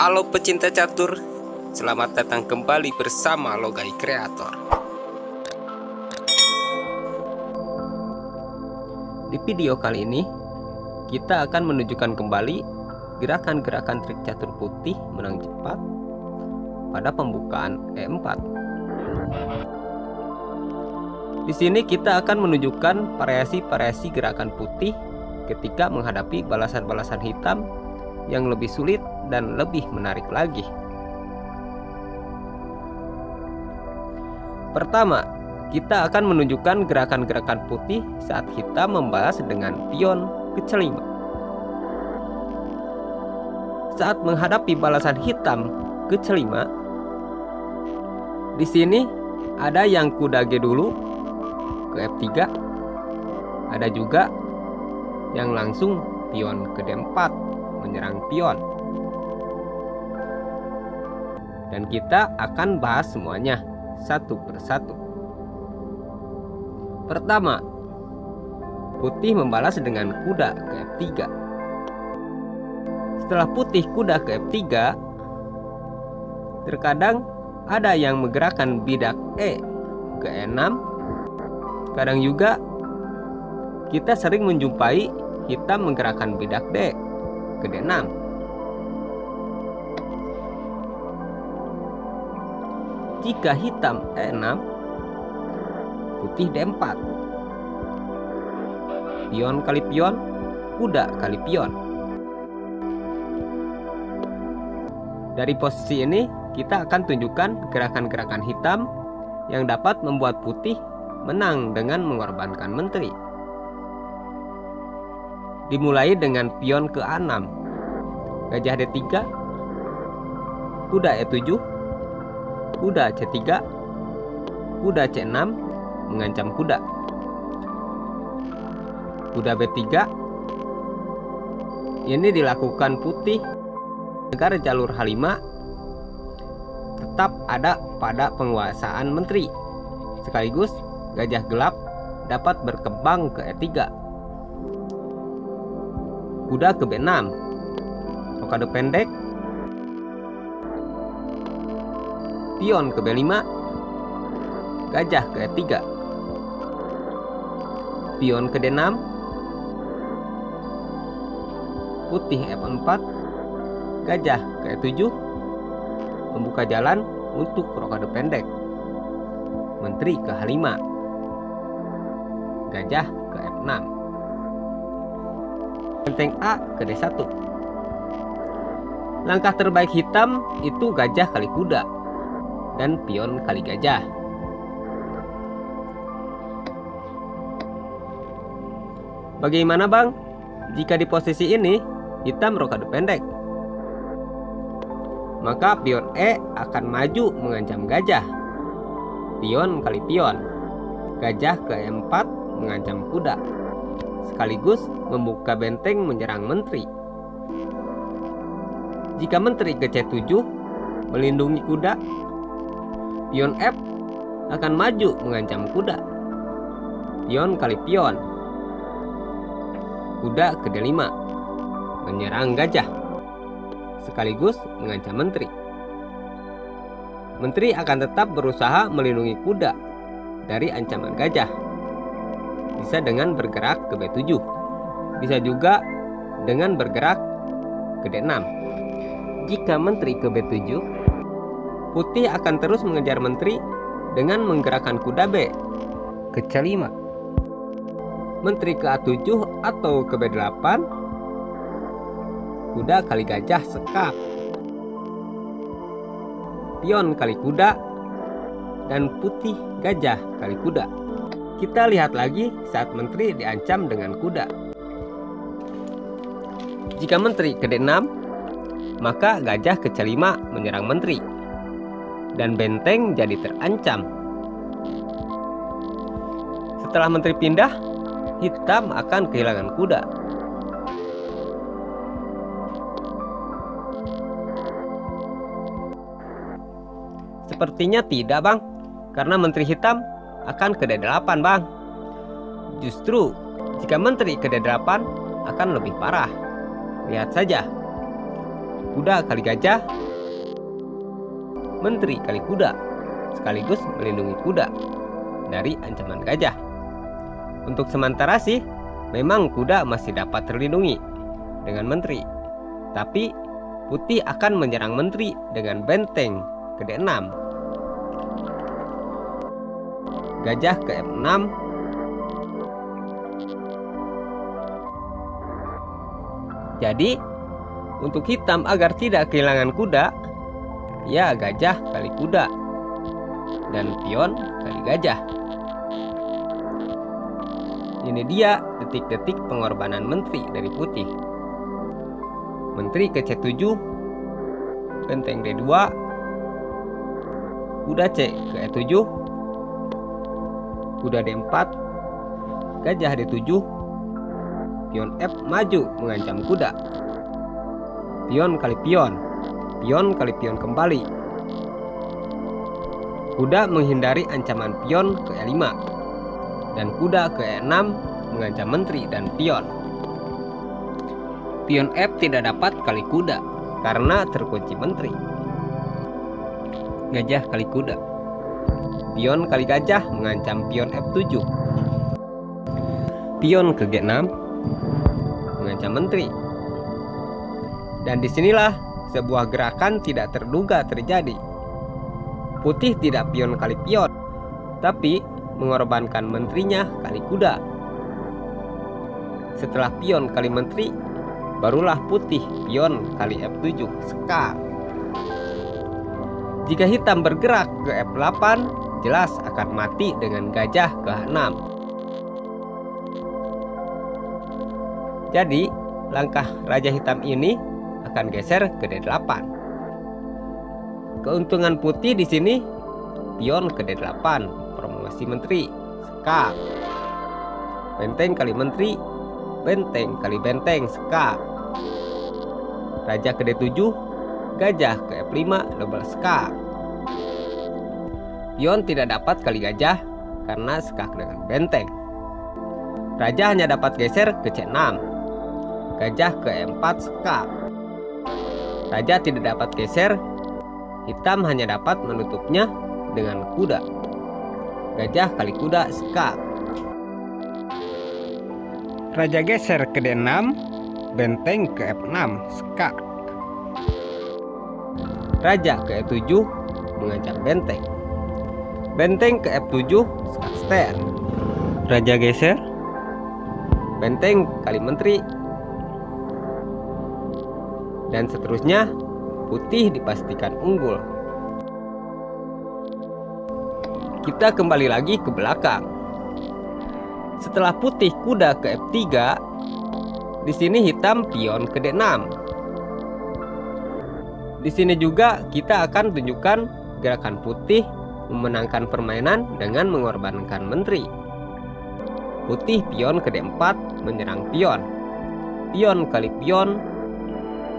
Halo pecinta catur, selamat datang kembali bersama Logai Kreator. Di video kali ini, kita akan menunjukkan kembali gerakan-gerakan trik catur putih menang cepat pada pembukaan E4. Di sini kita akan menunjukkan variasi-variasi gerakan putih ketika menghadapi balasan-balasan hitam yang lebih sulit dan lebih menarik lagi. Pertama, kita akan menunjukkan gerakan-gerakan putih saat hitam membalas dengan pion ke C5. Saat menghadapi balasan hitam ke C5, di sini ada yang kuda G dulu ke F3, ada juga yang langsung pion ke D4 menyerang pion. Dan kita akan bahas semuanya satu persatu. Pertama, putih membalas dengan kuda ke F3. Setelah putih kuda ke F3, terkadang ada yang menggerakkan bidak E ke E6. Kadang juga kita sering menjumpai hitam menggerakkan bidak D ke D6. Jika hitam E6, putih D4. Pion kali pion, kuda kali pion. Dari posisi ini, kita akan tunjukkan gerakan-gerakan hitam yang dapat membuat putih menang dengan mengorbankan menteri. Dimulai dengan pion ke A6, gajah D3, kuda E7, kuda C3, kuda C6 mengancam kuda. Kuda B3 ini dilakukan putih agar jalur H5 tetap ada pada penguasaan menteri. Sekaligus gajah gelap dapat berkembang ke E3. Kuda ke B6, rokade pendek, pion ke B5, gajah ke E3, pion ke D6, putih F4, gajah ke E7, membuka jalan untuk rokade pendek, menteri ke H5, gajah ke F6, benteng A ke D1. Langkah terbaik hitam itu gajah kali kuda dan pion kali gajah. Bagaimana bang jika di posisi ini hitam rokade pendek? Maka pion E akan maju mengancam gajah. Pion kali pion, gajah ke E4 mengancam kuda, sekaligus membuka benteng menyerang menteri. Jika menteri ke C7 melindungi kuda, pion F akan maju mengancam kuda. Pion kali pion, kuda ke D5 menyerang gajah, sekaligus mengancam menteri. Menteri akan tetap berusaha melindungi kuda dari ancaman gajah. Bisa dengan bergerak ke B7, bisa juga dengan bergerak ke D6. Jika menteri ke B7, putih akan terus mengejar menteri dengan menggerakkan kuda B ke C5. Menteri ke A7 atau ke B8, kuda kali gajah sekap, pion kali kuda, dan putih gajah kali kuda. Kita lihat lagi saat menteri diancam dengan kuda. Jika menteri ke D6, maka gajah ke C5 menyerang menteri, dan benteng jadi terancam. Setelah menteri pindah, hitam akan kehilangan kuda. Sepertinya tidak bang, karena menteri hitam akan ke D8 bang. Justru Jika menteri ke D8 akan lebih parah. Lihat saja. Kuda kali gajah, menteri kali kuda, sekaligus melindungi kuda dari ancaman gajah. Untuk sementara sih, memang kuda masih dapat terlindungi dengan menteri. Tapi putih akan menyerang menteri dengan benteng ke D6. Gajah ke F6. Jadi, untuk hitam agar tidak kehilangan kuda, ya gajah kali kuda dan pion kali gajah. Ini dia detik-detik pengorbanan menteri dari putih. Menteri ke C7, benteng D2, kuda C ke E7, kuda D4, gajah D7, pion F maju mengancam kuda. Pion kali pion, pion kali pion kembali. Kuda menghindari ancaman pion ke E5, dan kuda ke E6 mengancam menteri dan pion. Pion F tidak dapat kali kuda karena terkunci menteri. Gajah kali kuda, pion kali gajah mengancam pion F7. Pion ke G6 mengancam menteri. Dan disinilah sebuah gerakan tidak terduga terjadi. Putih tidak pion kali pion, tapi mengorbankan menterinya kali kuda. Setelah pion kali menteri, barulah putih pion kali F7 skak. Jika hitam bergerak ke F8, jelas akan mati dengan gajah ke H6. Jadi, langkah raja hitam ini akan geser ke D8. Keuntungan putih di sini, pion ke D8, promosi menteri, skak. Benteng kali menteri, benteng kali benteng, skak. Raja ke D7, gajah ke F5, double skak. Pion tidak dapat kali gajah karena skak dengan benteng. Raja hanya dapat geser ke C6. Gajah ke E4 skak. Raja tidak dapat geser, hitam hanya dapat menutupnya dengan kuda. Gajah kali kuda skak. Raja geser ke D6, benteng ke F6 skak. Raja ke E7 mengancam benteng. Benteng ke F7 skak ster. Raja geser, benteng kali menteri, dan seterusnya. Putih dipastikan unggul. Kita kembali lagi ke belakang. Setelah putih kuda ke F3, di sini hitam pion ke D6. Di sini juga kita akan tunjukkan gerakan putih memenangkan permainan dengan mengorbankan menteri. Putih pion ke D4 menyerang pion. Pion kali pion,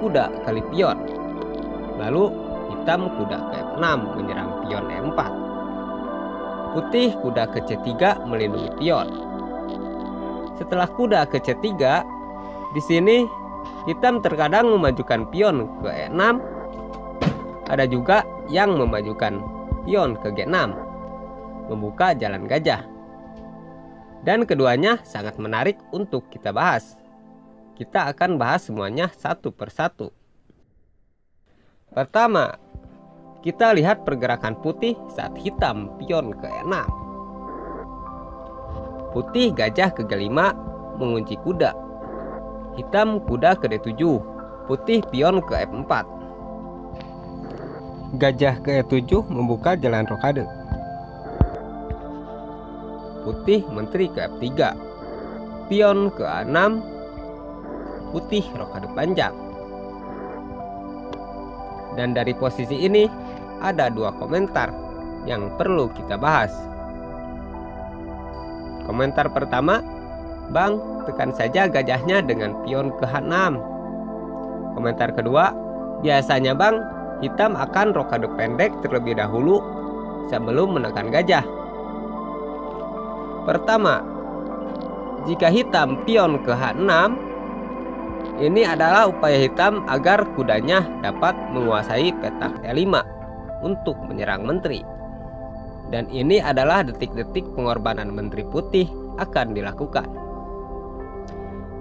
kuda kali pion. Lalu hitam kuda ke F6 menyerang pion E4. Putih kuda ke C3 melindungi pion. Setelah kuda ke C3, di sini hitam terkadang memajukan pion ke E6. Ada juga yang memajukan pion ke G6, membuka jalan gajah. Dan keduanya sangat menarik untuk kita bahas. Kita akan bahas semuanya satu persatu. Pertama, kita lihat pergerakan putih saat hitam pion ke E6. Putih gajah ke G5 mengunci kuda. Hitam kuda ke D7. Putih pion ke F4. Gajah ke E7 membuka jalan rokade. Putih menteri ke F3. Pion ke A6. Putih rokade panjang. Dan dari posisi ini ada dua komentar yang perlu kita bahas. Komentar pertama, Bang, tekan saja gajahnya dengan pion ke H6. Komentar kedua, biasanya Bang, hitam akan rokade pendek terlebih dahulu sebelum menekan gajah. Pertama, Jika hitam pion ke H6, ini adalah upaya hitam agar kudanya dapat menguasai petak E5 untuk menyerang menteri. Dan ini adalah detik-detik pengorbanan menteri putih akan dilakukan.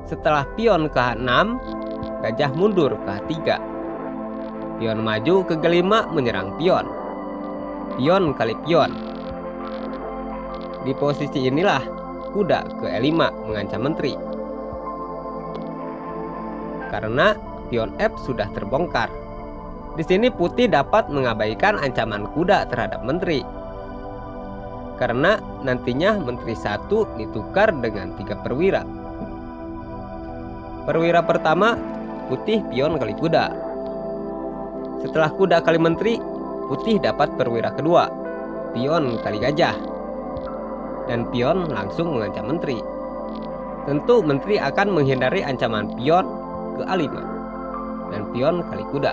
Setelah pion ke H6, gajah mundur ke H3. Pion maju ke G5 menyerang pion. Pion kali pion. Di posisi inilah kuda ke E5 mengancam menteri. Karena pion F sudah terbongkar. Di sini putih dapat mengabaikan ancaman kuda terhadap menteri. Karena nantinya menteri 1 ditukar dengan 3 perwira. Perwira pertama, putih pion kali kuda. Setelah kuda kali menteri, putih dapat perwira kedua, pion kali gajah. Dan pion langsung mengancam menteri. Tentu menteri akan menghindari ancaman pion ke A5 dan pion kali kuda.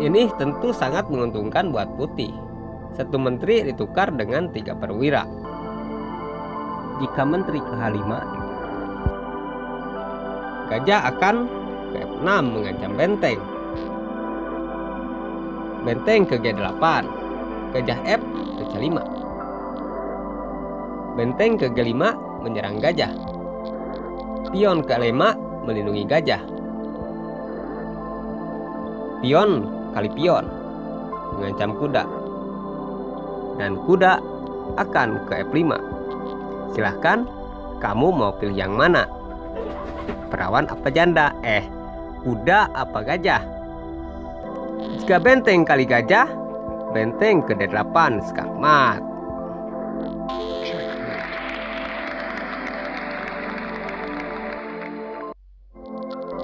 Ini tentu sangat menguntungkan buat putih. Satu menteri ditukar dengan 3 perwira. Jika menteri ke H5, gajah akan ke F6 mengancam benteng. Benteng ke G8, gajah F ke C5. Benteng ke G5 menyerang gajah. Pion ke E5 melindungi gajah. Pion kali pion mengancam kuda. Dan kuda akan ke F5. Silahkan kamu mau pilih yang mana? Perawan apa janda? Kuda apa gajah? Jika benteng kali gajah, benteng ke D8 skakmat.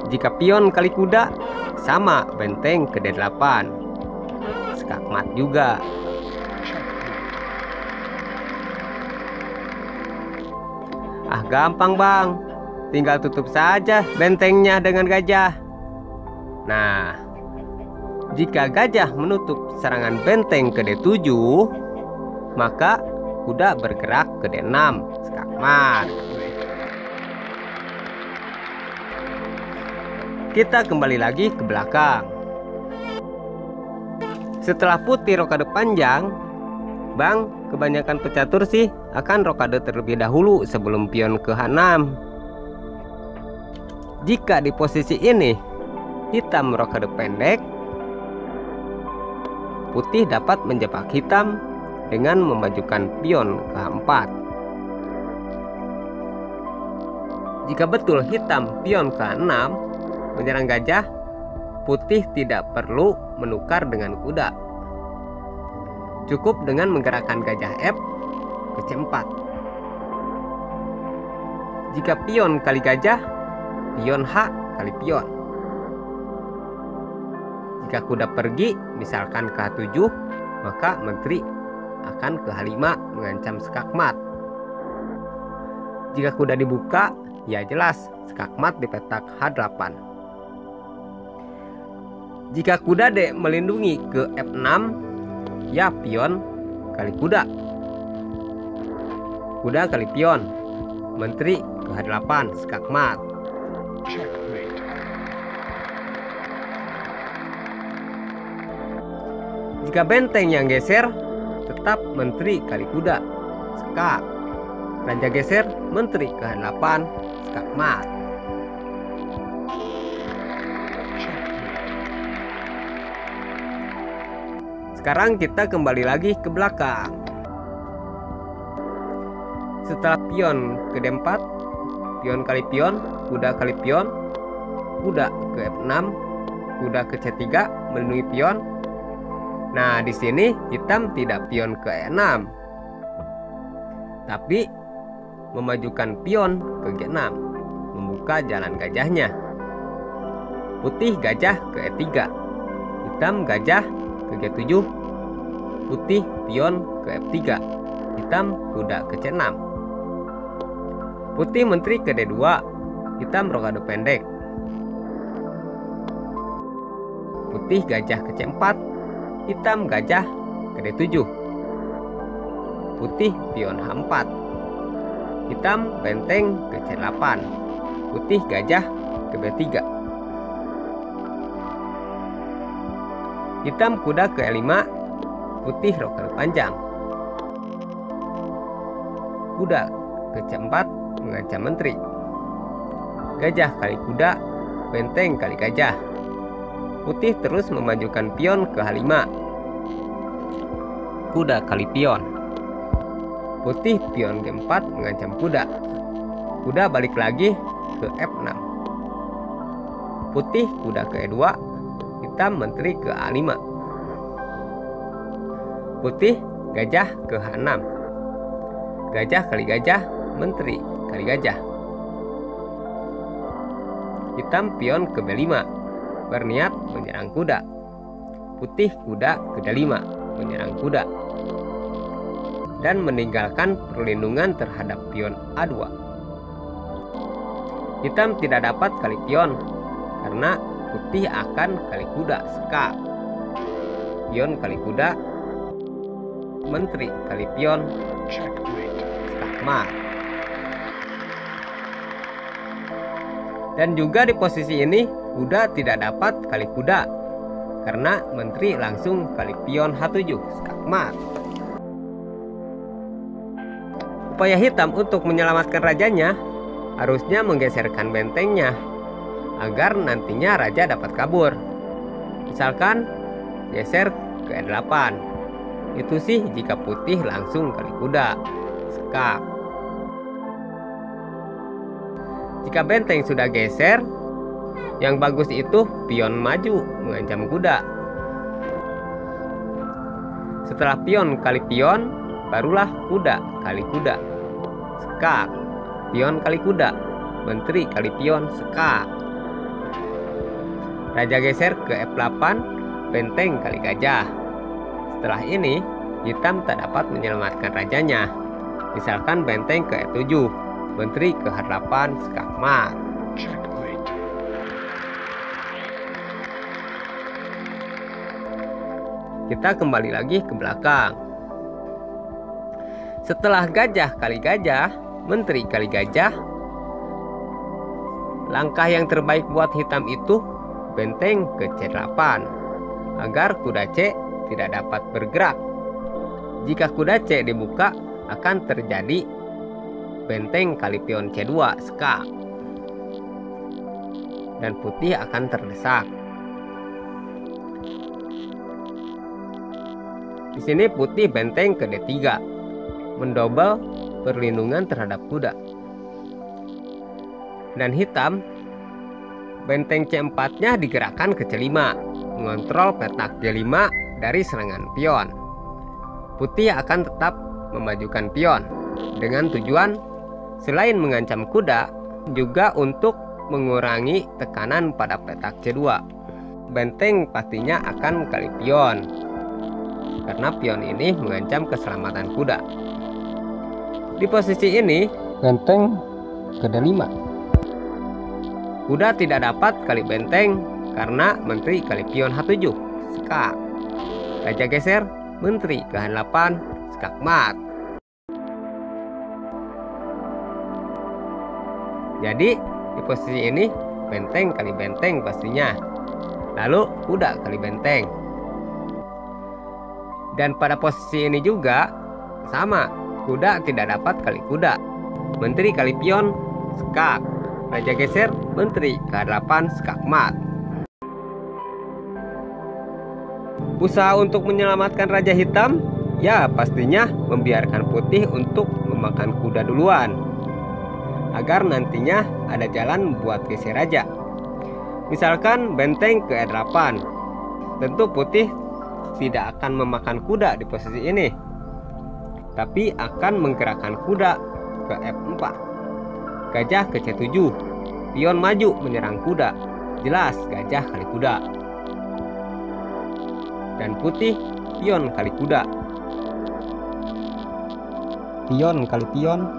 Jika pion kali kuda, sama benteng ke D8 skakmat juga. Gampang bang, tinggal tutup saja bentengnya dengan gajah. Nah, jika gajah menutup serangan benteng ke D7, maka kuda bergerak ke D6 skakmat. Kita kembali lagi ke belakang. Setelah putih rokade panjang, bang, kebanyakan pecatur sih akan rokade terlebih dahulu sebelum pion ke H6. Jika di posisi ini hitam rokade pendek, putih dapat menjebak hitam dengan memajukan pion ke H4. Jika betul hitam pion ke H6 menyerang gajah, putih tidak perlu menukar dengan kuda. Cukup dengan menggerakkan gajah F ke C4. Jika pion kali gajah, pion H kali pion. Jika kuda pergi, misalkan ke H7, maka menteri akan ke H5 mengancam skakmat. Jika kuda dibuka, ya jelas skakmat di petak H8. Jika kuda D melindungi ke F6, ya pion kali kuda. Kuda kali pion, menteri ke H8 skakmat. Jika benteng yang geser, tetap menteri kali kuda skak. Raja geser, menteri ke H8 skakmat. Sekarang kita kembali lagi ke belakang. Setelah pion ke D4, pion kali pion, kuda kali pion, kuda ke F6, kuda ke C3 melindungi pion. Nah, di sini hitam tidak pion ke E6, tapi memajukan pion ke G6, membuka jalan gajahnya. Putih gajah ke E3, hitam gajah ke G7, putih pion ke F3, hitam kuda ke C6. Putih menteri ke D2, hitam rokade pendek. Putih gajah ke C4, hitam gajah ke D7. Putih pion H4, Hitam benteng ke C8, putih gajah ke B3. Hitam kuda ke E5, putih rok kali panjang. Kuda ke C4 mengancam menteri. Gajah kali kuda, benteng kali gajah. Putih terus memajukan pion ke H5. Kuda kali pion. Putih pion G4 mengancam kuda. Kuda balik lagi ke F6. Putih kuda ke E2, hitam menteri ke A5. Putih gajah ke H6. Gajah kali gajah, menteri kali gajah. Hitam pion ke B5, berniat menyerang kuda. Putih kuda ke D5, menyerang kuda dan meninggalkan perlindungan terhadap pion A2. Hitam tidak dapat kali pion karena putih akan kali kuda skak. Pion kali kuda, menteri kali pion, skakmat. Dan juga di posisi ini kuda tidak dapat kali kuda karena menteri langsung kali pion H7, skakmat. Upaya hitam untuk menyelamatkan rajanya harusnya menggeserkan bentengnya agar nantinya raja dapat kabur. Misalkan geser ke E8. Itu sih jika putih langsung kali kuda, skak. Jika benteng sudah geser, yang bagus itu pion maju mengancam kuda. Setelah pion kali pion, barulah kuda kali kuda, skak. Pion kali kuda, menteri kali pion, skak. Raja geser ke F8, benteng kali gajah. Setelah ini, hitam tak dapat menyelamatkan rajanya. Misalkan benteng ke E7, menteri ke H8, skakmat. Kita kembali lagi ke belakang. Setelah gajah kali gajah, menteri kali gajah, langkah yang terbaik buat hitam itu benteng ke C8 agar kuda C tidak dapat bergerak. Jika kuda C dibuka, akan terjadi benteng kali pion C2, skak, dan putih akan terdesak. Di sini putih benteng ke D3, mendobel perlindungan terhadap kuda. Dan hitam benteng C4-nya digerakkan ke C5, mengontrol petak D5 dari serangan pion. Putih akan tetap memajukan pion dengan tujuan selain mengancam kuda, juga untuk mengurangi tekanan pada petak C2. Benteng pastinya akan kali pion, karena pion ini mengancam keselamatan kuda. Di posisi ini, benteng ke D5. Kuda tidak dapat kali benteng karena menteri kali pion H7, skak. Raja geser, menteri ke H8, skakmat. Jadi di posisi ini benteng kali benteng pastinya. Lalu kuda kali benteng. Dan pada posisi ini juga sama, kuda tidak dapat kali kuda. Menteri kali pion, skak. Raja geser, menteri ke H8, skakmat. Usaha untuk menyelamatkan raja hitam, ya pastinya membiarkan putih untuk memakan kuda duluan, agar nantinya ada jalan buat geser raja. Misalkan benteng ke E8, tentu putih tidak akan memakan kuda di posisi ini, tapi akan menggerakkan kuda ke F4. Gajah ke C7, pion maju menyerang kuda, jelas gajah kali kuda. Dan putih pion kali kuda. Pion kali pion,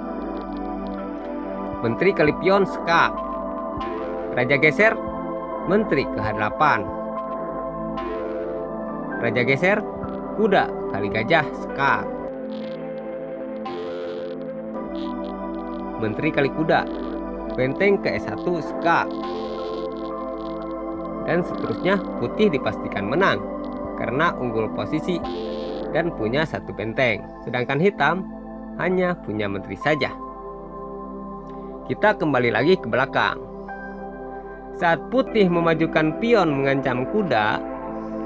menteri kali pion, skak. Raja geser, menteri ke H8. Raja geser, kuda kali gajah, skak. menteri kali kuda, benteng ke E1 skak. Dan seterusnya putih dipastikan menang karena unggul posisi dan punya satu benteng, sedangkan hitam hanya punya menteri saja. Kita kembali lagi ke belakang. Saat putih memajukan pion mengancam kuda,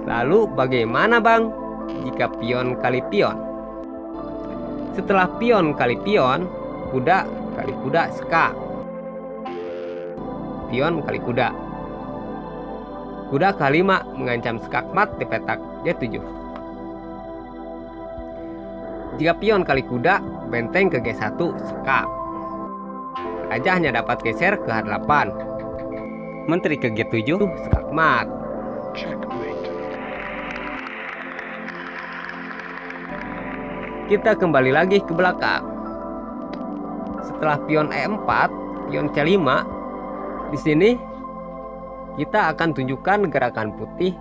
lalu bagaimana bang jika pion kali pion? Setelah pion kali pion, kuda kali kuda skak. Pion kali kuda. Kuda K5 mengancam skakmat di petak J7. Jika pion kali kuda, benteng ke G1 skak. Raja hanya dapat geser ke H8. Menteri ke G7 skakmat. Kita kembali lagi ke belakang. Setelah pion E4, pion C5, di sini kita akan tunjukkan gerakan putih.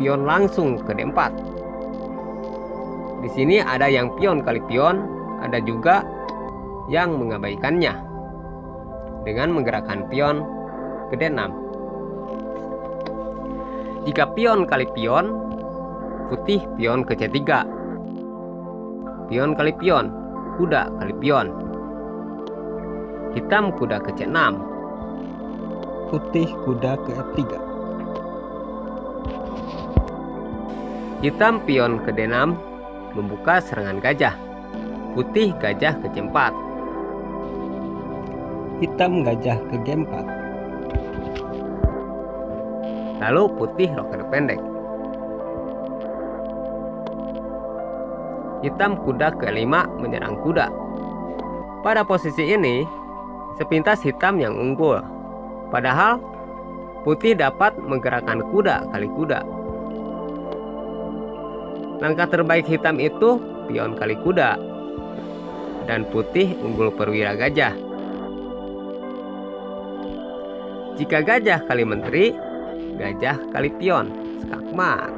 Pion langsung ke D4. Di sini ada yang pion kali pion, ada juga yang mengabaikannya dengan menggerakkan pion ke D6. Jika pion kali pion, putih pion ke C3. Pion kali pion, kuda kali pion. Hitam kuda ke C6. Putih kuda ke F3. Hitam pion ke D6 membuka serangan gajah. Putih gajah ke C4. Hitam gajah ke G4. Lalu putih roket pendek. Hitam kuda ke 5 menyerang kuda. Pada posisi ini, sepintas hitam yang unggul. Padahal putih dapat menggerakkan kuda kali kuda. Langkah terbaik hitam itu pion kali kuda. Dan putih unggul perwira gajah. Jika gajah kali menteri, gajah kali pion, skakmat.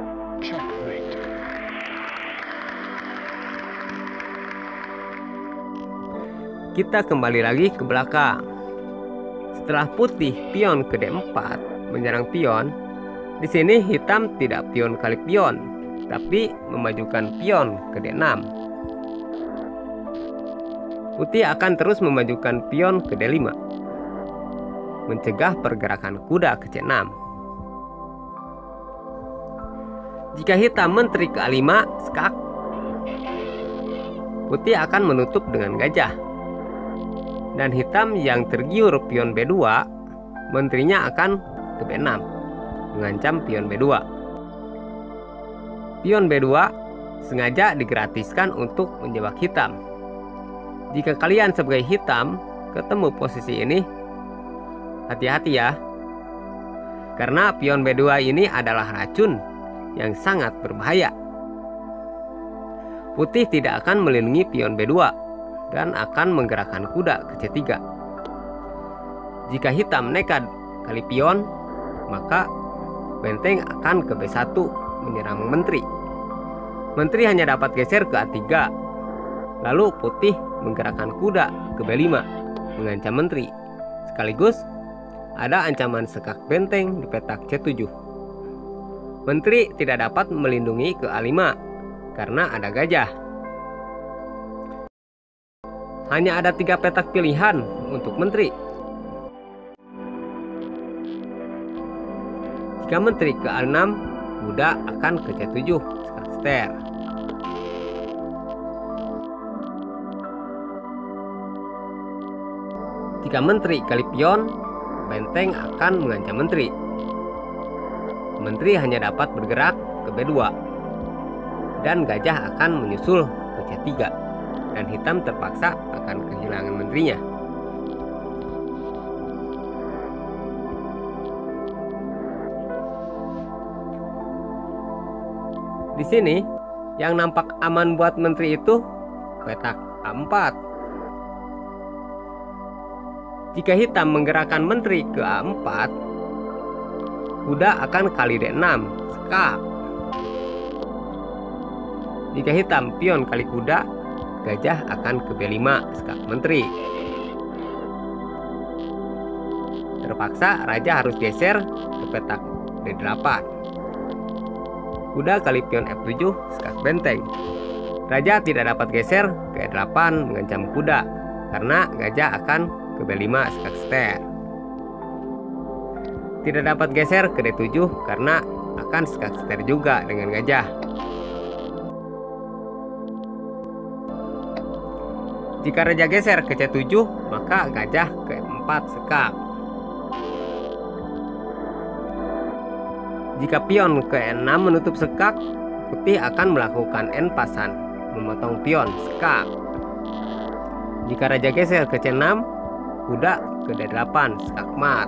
Kita kembali lagi ke belakang. Setelah putih pion ke D4 menyerang pion, di sini hitam tidak pion kali pion, tapi memajukan pion ke D6. Putih akan terus memajukan pion ke D5, mencegah pergerakan kuda ke C6. Jika hitam menteri ke A5 skak, putih akan menutup dengan gajah. Dan hitam yang tergiur pion B2, menterinya akan ke B6, mengancam pion B2. Pion B2 sengaja digratiskan untuk menjebak hitam. Jika kalian sebagai hitam ketemu posisi ini, hati-hati ya, karena pion B2 ini adalah racun yang sangat berbahaya. Putih tidak akan melindungi pion B2 dan akan menggerakkan kuda ke C3. Jika hitam nekat kali pion, maka benteng akan ke B1 menyerang menteri. Menteri hanya dapat geser ke A3. Lalu putih menggerakkan kuda ke B5 mengancam menteri. Sekaligus ada ancaman sekak benteng di petak C7. Menteri tidak dapat melindungi ke A5 karena ada gajah. Hanya ada 3 petak pilihan untuk menteri. Jika menteri ke A6, kuda akan ke C7 skak ster. Jika menteri kali pion, benteng akan mengancam menteri. Menteri hanya dapat bergerak ke B2 dan gajah akan menyusul ke C3. Dan hitam terpaksa akan kehilangan menterinya. Di sini yang nampak aman buat menteri itu petak A4. Jika hitam menggerakkan menteri ke A4, kuda akan kali D6 skak. Jika hitam pion kali kuda, gajah akan ke B5 skak menteri. Terpaksa raja harus geser ke petak D8. Kuda kali pion F7 skak benteng. Raja tidak dapat geser ke E8 mengancam kuda karena gajah akan ke B5 skak ster. Tidak dapat geser ke D7 karena akan skak ster juga dengan gajah. Jika raja geser ke C7, maka gajah ke E4 sekak. Jika pion ke E6 menutup sekak, putih akan melakukan N pasan, memotong pion sekak. Jika raja geser ke C6, kuda ke D8 sekak mat.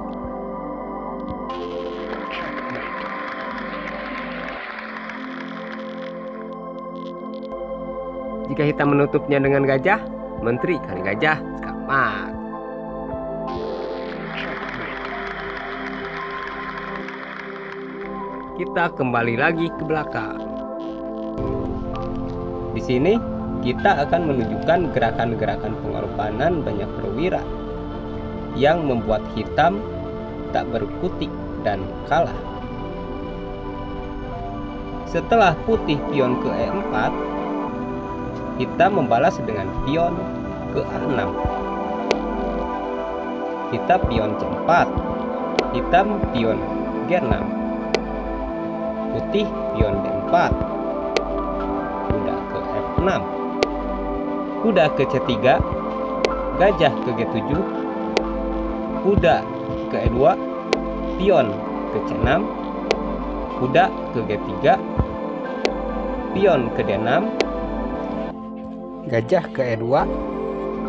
Jika hitam menutupnya dengan gajah, menteri kali gajah skak mat. Kita kembali lagi ke belakang. Di sini kita akan menunjukkan gerakan-gerakan pengorbanan banyak perwira yang membuat hitam tak berkutik dan kalah. Setelah putih pion ke E4, hitam membalas dengan pion ke A6. Hitam pion C4, hitam pion G6, putih pion D4, kuda ke F6, kuda ke C3, gajah ke G7, kuda ke E2, pion ke C6, kuda ke G3, pion ke D6, gajah ke E2,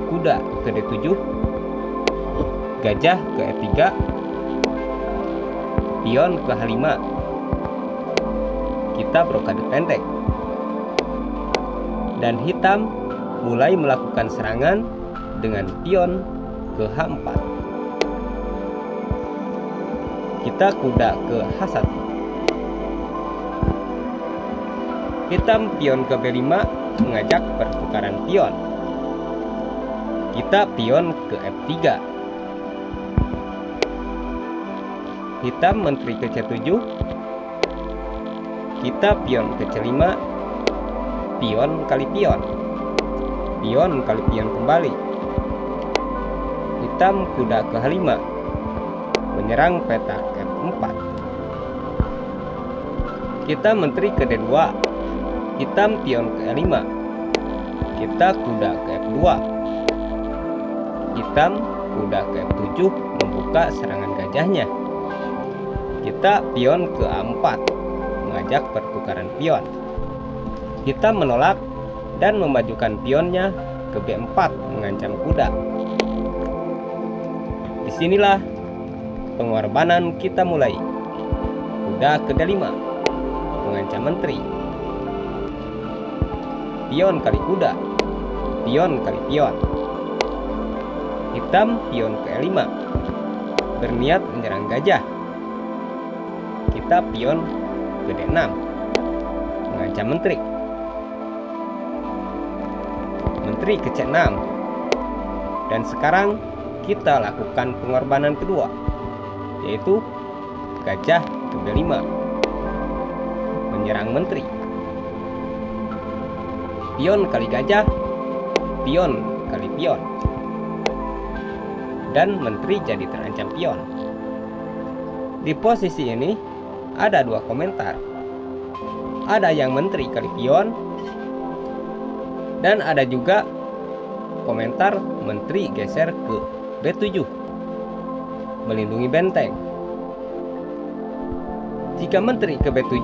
kuda ke D7, gajah ke E3, pion ke H5. Kita blokade pendek. Dan hitam mulai melakukan serangan dengan pion ke H4. Kita kuda ke H1. Hitam pion ke B5 mengajak pertukaran pion. Kita pion ke F3. Hitam menteri ke C7. Kita pion ke C5. Pion kali pion. Pion kali pion kembali. Hitam kuda ke H5 menyerang petak F4. Kita menteri ke D2. Hitam pion ke E5. Kita kuda ke F2. Hitam kuda ke F7 membuka serangan gajahnya. Kita pion ke A4 mengajak pertukaran pion. Hitam menolak dan memajukan pionnya ke B4 mengancam kuda. Disinilah pengorbanan kita mulai. Kuda ke D5 mengancam menteri. Pion kali kuda, pion kali pion. Hitam pion ke E5 berniat menyerang gajah. Kita pion ke D6 mengancam menteri. Menteri ke C6. Dan sekarang kita lakukan pengorbanan kedua, yaitu gajah ke B5 menyerang menteri. Pion kali gajah, pion kali pion. Dan menteri jadi terancam pion. Di posisi ini ada dua komentar. Ada yang menteri kali pion, dan ada juga komentar menteri geser ke B7 melindungi benteng. Jika menteri ke B7,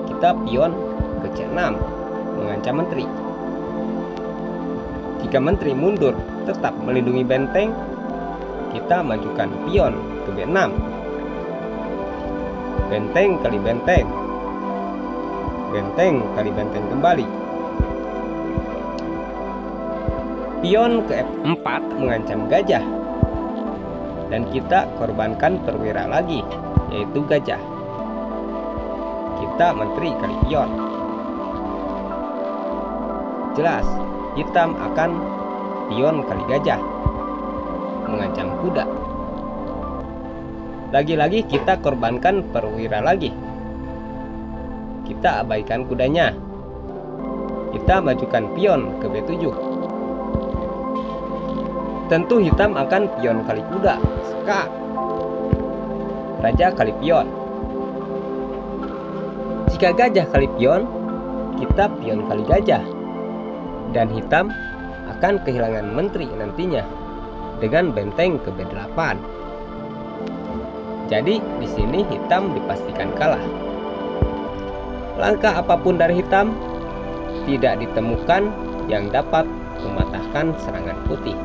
kita pion ke C6 mengancam menteri. Jika menteri mundur tetap melindungi benteng, kita majukan pion ke B6. Benteng kali benteng. Benteng kali benteng kembali. Pion ke F4 mengancam gajah. Dan kita korbankan perwira lagi, yaitu gajah. Kita menteri kali pion. Jelas, hitam akan pion kali gajah, mengancam kuda. Lagi-lagi kita korbankan perwira lagi. Kita abaikan kudanya. Kita majukan pion ke B7. Tentu hitam akan pion kali kuda, skak. Raja kali pion. Jika gajah kali pion, kita pion kali gajah. Dan hitam akan kehilangan menteri nantinya dengan benteng ke B8. Jadi di sini hitam dipastikan kalah. Langkah apapun dari hitam tidak ditemukan yang dapat mematahkan serangan putih.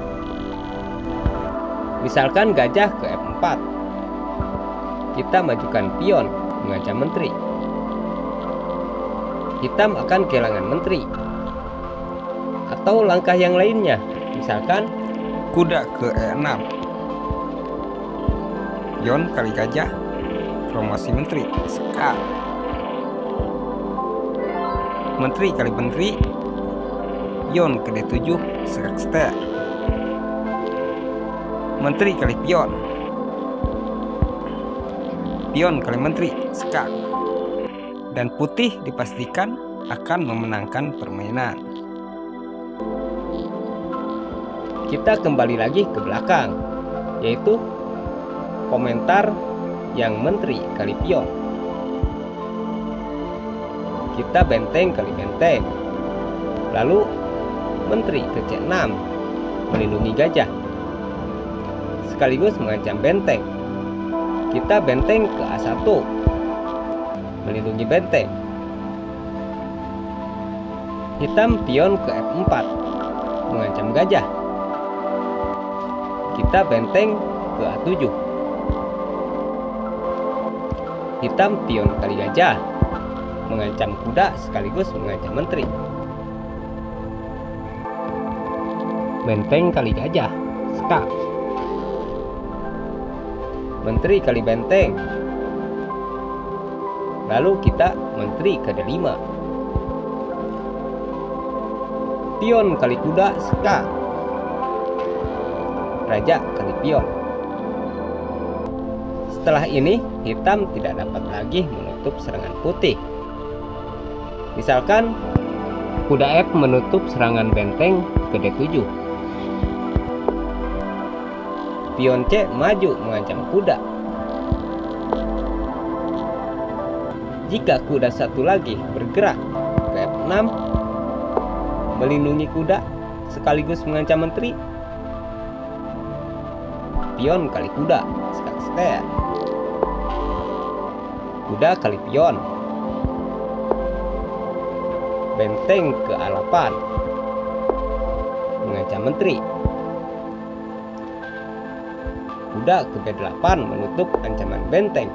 Misalkan gajah ke F4, kita majukan pion mengancam menteri. Hitam akan kehilangan menteri. Atau langkah yang lainnya, misalkan Kuda ke E6. Pion kali gajah, promosi menteri, skak. Menteri kali menteri, pion ke D7, skak ster. Menteri kali pion. Pion kali menteri, skak. Dan putih dipastikan akan memenangkan permainan. kita kembali lagi ke belakang, yaitu komentar yang menteri kali pion. Kita benteng kali benteng. Lalu menteri ke C6 melindungi gajah, sekaligus mengancam benteng. Kita benteng ke A1 melindungi benteng. Hitam pion ke F4 mengancam gajah. Kita benteng ke A7. Hitam pion kali gajah mengancam kuda sekaligus mengancam menteri. Benteng kali gajah, skak. Menteri kali benteng. Lalu kita menteri ke D5. Pion kali kuda, skak. Raja kali pion. Setelah ini hitam tidak dapat lagi menutup serangan putih. Misalkan kuda F menutup serangan benteng ke D7. Pion C maju mengancam kuda. Jika kuda satu lagi bergerak ke F6 melindungi kuda sekaligus mengancam menteri, pion kali kuda, skak ster. Kuda kali pion. Benteng ke A8 mengancam menteri. Kuda ke B8 menutup ancaman benteng.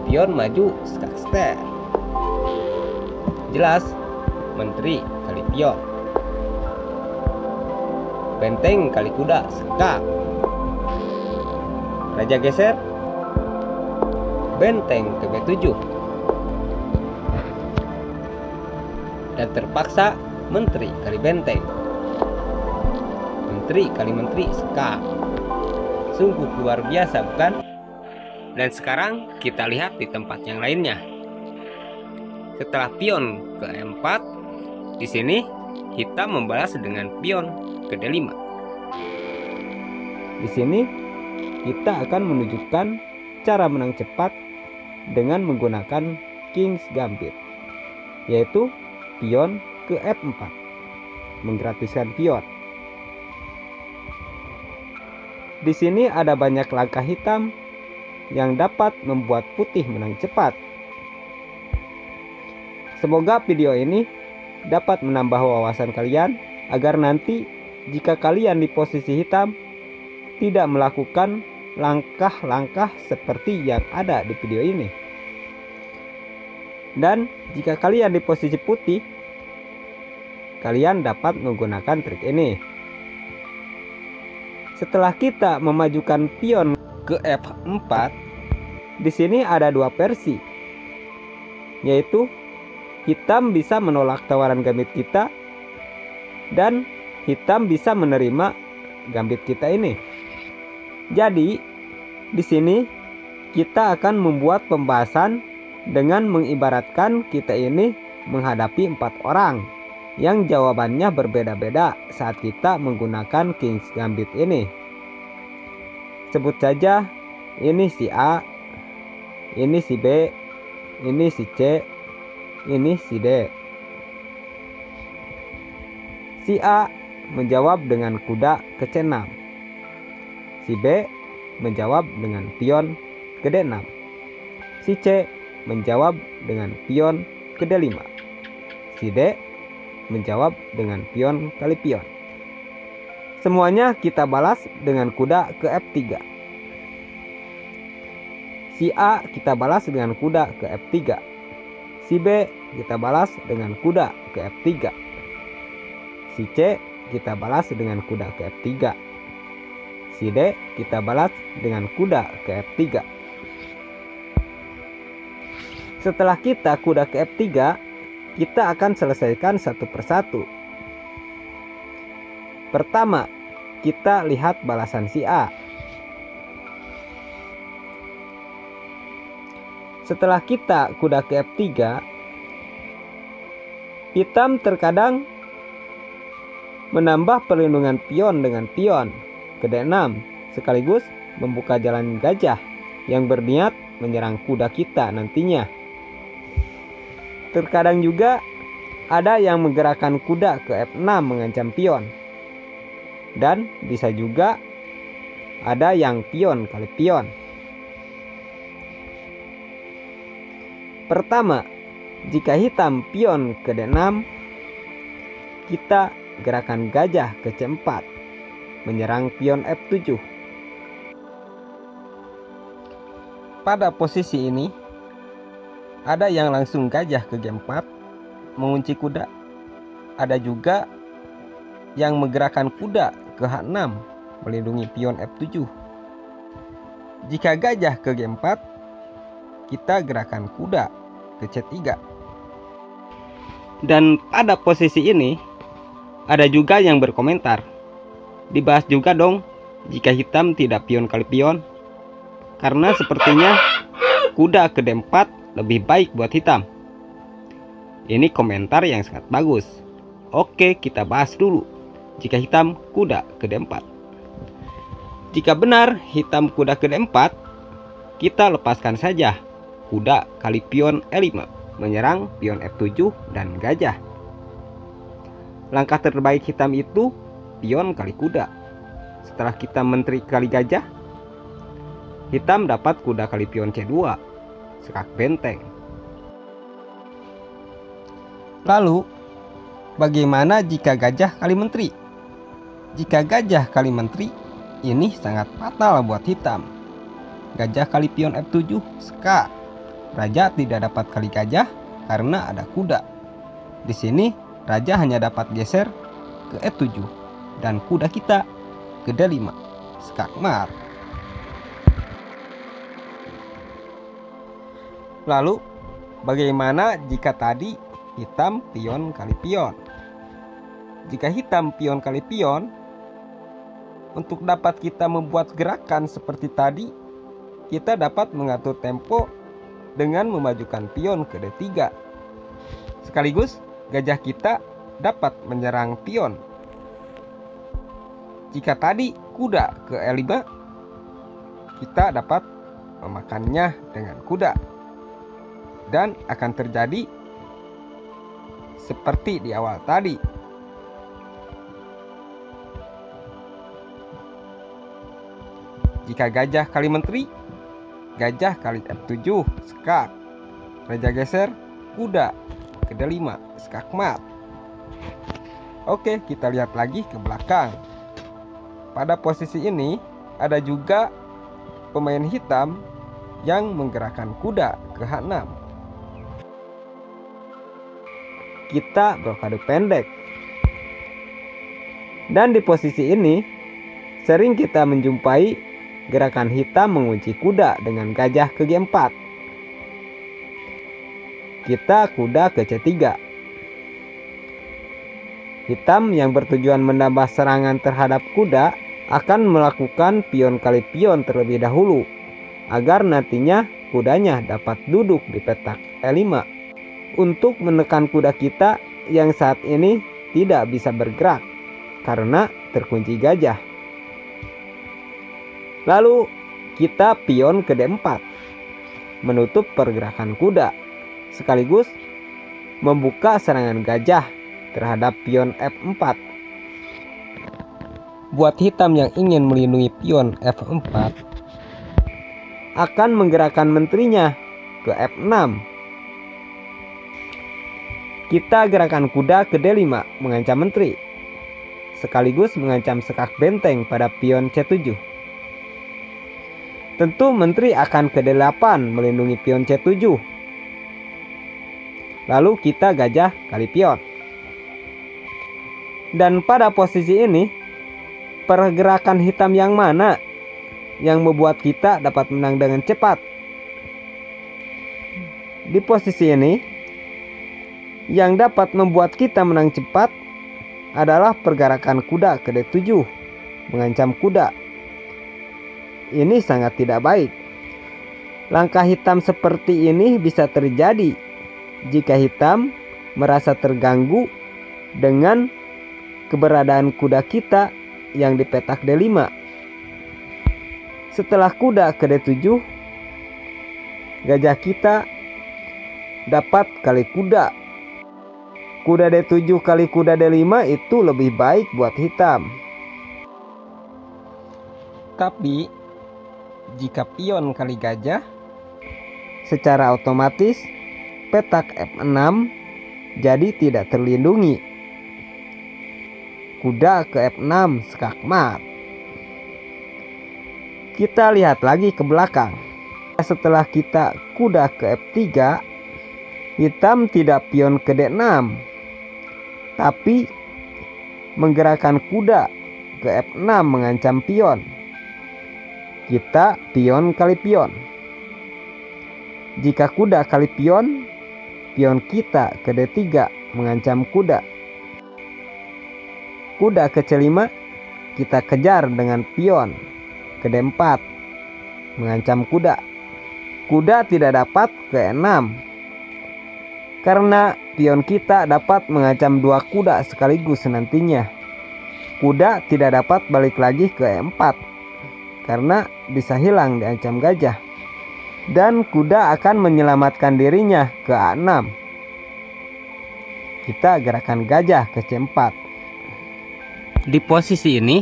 Pion maju, skak ster. Jelas, menteri kali pion. Benteng kali kuda, skak. Raja geser. Benteng ke B7. Dan terpaksa menteri kali benteng. Menteri kali menteri, skak. Sungguh luar biasa, bukan? Dan sekarang kita lihat di tempat yang lainnya. Setelah pion ke E4, di sini hitam membalas dengan pion ke D5. Di sini kita akan menunjukkan cara menang cepat dengan menggunakan King's Gambit, yaitu pion ke F4, menggratiskan pion. Di sini ada banyak langkah hitam yang dapat membuat putih menang cepat. Semoga video ini dapat menambah wawasan kalian agar nanti jika kalian di posisi hitam tidak melakukan langkah-langkah seperti yang ada di video ini. Dan jika kalian di posisi putih, kalian dapat menggunakan trik ini. Setelah kita memajukan pion ke F4, di sini ada dua versi, yaitu hitam bisa menolak tawaran gambit kita dan hitam bisa menerima gambit kita ini. Jadi di sini kita akan membuat pembahasan dengan mengibaratkan kita ini menghadapi 4 orang yang jawabannya berbeda-beda saat kita menggunakan King's Gambit ini. Sebut saja ini si A, ini si B, ini si C, ini si D. Si A menjawab dengan kuda ke C6. Si B menjawab dengan pion ke D6. Si C menjawab dengan pion ke D5. Si D menjawab dengan pion kali pion. Semuanya kita balas dengan kuda ke F3. Si A kita balas dengan kuda ke F3. Si B kita balas dengan kuda ke F3. Si C kita balas dengan kuda ke F3. Si D kita balas dengan kuda ke F3. Setelah kita kuda ke F3, kita akan selesaikan satu persatu. Pertama, kita lihat balasan si A. Setelah kita kuda ke F3, hitam terkadang menambah perlindungan pion dengan pion ke D6 sekaligus membuka jalan gajah yang berniat menyerang kuda kita nantinya. Terkadang juga ada yang menggerakkan kuda ke F6 mengancam pion. Dan bisa juga ada yang pion kali pion. Pertama, jika hitam pion ke D6, kita gerakan gajah ke C4 menyerang pion F7. Pada posisi ini ada yang langsung gajah ke G4 mengunci kuda. Ada juga yang menggerakkan kuda ke H6 melindungi pion F7. Jika gajah ke G4, kita gerakan kuda ke C3. Dan pada posisi ini ada juga yang berkomentar, dibahas juga dong jika hitam tidak pion kali pion, karena sepertinya kuda ke D4 lebih baik buat hitam. Ini komentar yang sangat bagus. Oke, kita bahas dulu jika hitam kuda ke D4. Jika benar hitam kuda ke D4, kita lepaskan saja kuda kali pion E5 menyerang pion F7 dan gajah. Langkah terbaik hitam itu pion kali kuda. Setelah kita menteri kali gajah, hitam dapat kuda kali pion C2 sekak benteng. Lalu bagaimana jika gajah kali menteri? Jika gajah kali menteri, ini sangat fatal buat hitam. Gajah kali pion F7 sekak. Raja tidak dapat kali gajah karena ada kuda. Di sini raja hanya dapat geser ke E7 dan kuda kita ke D5 skakmat. Lalu bagaimana jika tadi hitam pion kali pion? Jika hitam pion kali pion, untuk dapat kita membuat gerakan seperti tadi, kita dapat mengatur tempo dengan memajukan pion ke D3. Sekaligus gajah kita dapat menyerang pion. Jika tadi kuda ke E5, kita dapat memakannya dengan kuda. Dan akan terjadi seperti di awal tadi. Jika gajah kali menteri, gajah kali F7 skak. Raja geser kuda ke D5 skakmat. Oke, kita lihat lagi ke belakang. Pada posisi ini ada juga pemain hitam yang menggerakkan kuda ke H6. Kita blokade pendek. Dan di posisi ini sering kita menjumpai gerakan hitam mengunci kuda dengan gajah ke G4. kita kuda ke C3. Hitam yang bertujuan menambah serangan terhadap kuda akan melakukan pion kali pion terlebih dahulu, agar nantinya kudanya dapat duduk di petak E5 untuk menekan kuda kita yang saat ini tidak bisa bergerak karena terkunci gajah. Lalu kita pion ke D4 menutup pergerakan kuda, sekaligus membuka serangan gajah terhadap pion F4. Buat hitam yang ingin melindungi pion F4 akan menggerakkan menterinya ke F6. Kita gerakan kuda ke D5 mengancam menteri, sekaligus mengancam sekak benteng pada pion C7. Tentu menteri akan ke D8 melindungi pion C7. Lalu kita gajah kali pion. Dan pada posisi ini, pergerakan hitam yang mana yang membuat kita dapat menang dengan cepat? Di posisi ini, yang dapat membuat kita menang cepat adalah pergerakan kuda ke D7 mengancam kuda. Ini sangat tidak baik. Langkah hitam seperti ini bisa terjadi jika hitam merasa terganggu dengan keberadaan kuda kita yang di petak D5. Setelah kuda ke D7, gajah kita dapat kali kuda. Kuda D7 kali kuda D5 itu lebih baik buat hitam. Tapi jika pion kali gajah, secara otomatis petak F6 jadi tidak terlindungi. Kuda ke F6 skakmat. Kita lihat lagi ke belakang. Setelah kita kuda ke F3, hitam tidak pion ke D6, tapi menggerakkan kuda ke F6 mengancam pion. Kita pion kali pion. Jika kuda kali pion, pion kita ke D3 mengancam kuda. Kuda ke C5 kita kejar dengan pion ke D4 mengancam kuda. Kuda tidak dapat ke E6 karena pion kita dapat mengancam dua kuda sekaligus nantinya. Kuda tidak dapat balik lagi ke E4 karena bisa hilang diancam gajah. Dan kuda akan menyelamatkan dirinya ke A6. Kita gerakan gajah ke C4. Di posisi ini,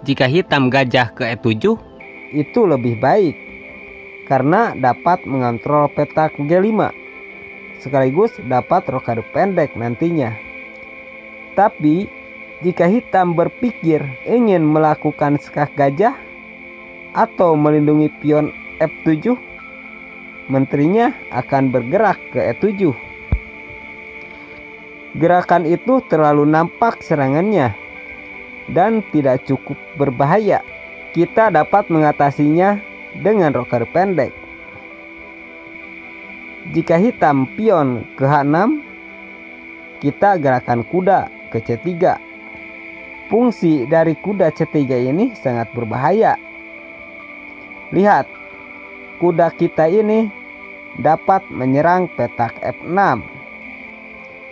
jika hitam gajah ke E7, itu lebih baik karena dapat mengontrol petak G5, sekaligus dapat rokade pendek nantinya. Tapi jika hitam berpikir ingin melakukan sekak gajah atau melindungi pion F7, menterinya akan bergerak ke E7. Gerakan itu terlalu nampak serangannya dan tidak cukup berbahaya. Kita dapat mengatasinya dengan rokade pendek. Jika hitam pion ke H6, kita gerakan kuda ke C3. Fungsi dari kuda C3 ini sangat berbahaya. Lihat, kuda kita ini dapat menyerang petak F6.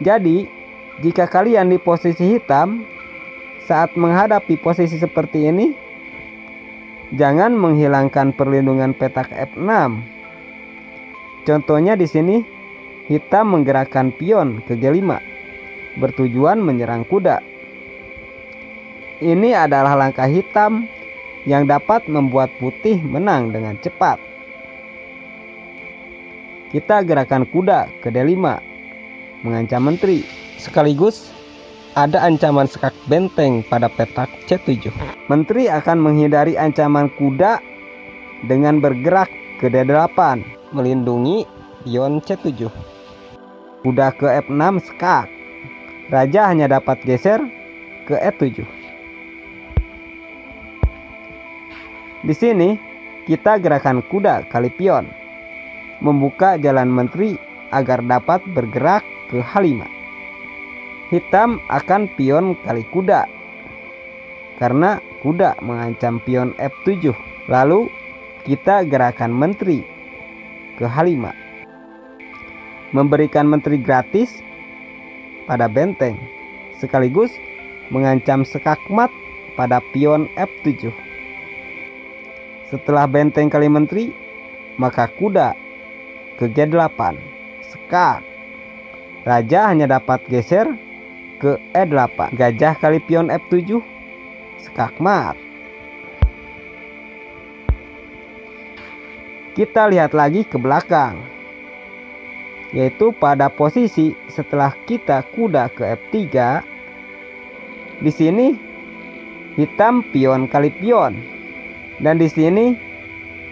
Jadi, jika kalian di posisi hitam, saat menghadapi posisi seperti ini, jangan menghilangkan perlindungan petak F6. Contohnya di sini, hitam menggerakkan pion ke G5, bertujuan menyerang kuda. Ini adalah langkah hitam yang dapat membuat putih menang dengan cepat. Kita gerakan kuda ke D5, mengancam menteri, sekaligus ada ancaman sekak benteng pada petak C7. Menteri akan menghindari ancaman kuda dengan bergerak ke D8 melindungi pion C7. Kuda ke F6 skak. Raja hanya dapat geser ke E7. Di sini kita gerakan kuda kali pion, membuka jalan menteri agar dapat bergerak ke H5. Hitam akan pion kali kuda karena kuda mengancam pion F7. Lalu kita gerakan menteri ke H5, memberikan menteri gratis pada benteng, sekaligus mengancam skakmat pada pion F7. Setelah benteng kali menteri, maka kuda ke G8, skak. Raja hanya dapat geser ke E8. Gajah kali pion F7, skakmat. Kita lihat lagi ke belakang, yaitu pada posisi setelah kita kuda ke F3. Di sini hitam pion kali pion, dan di sini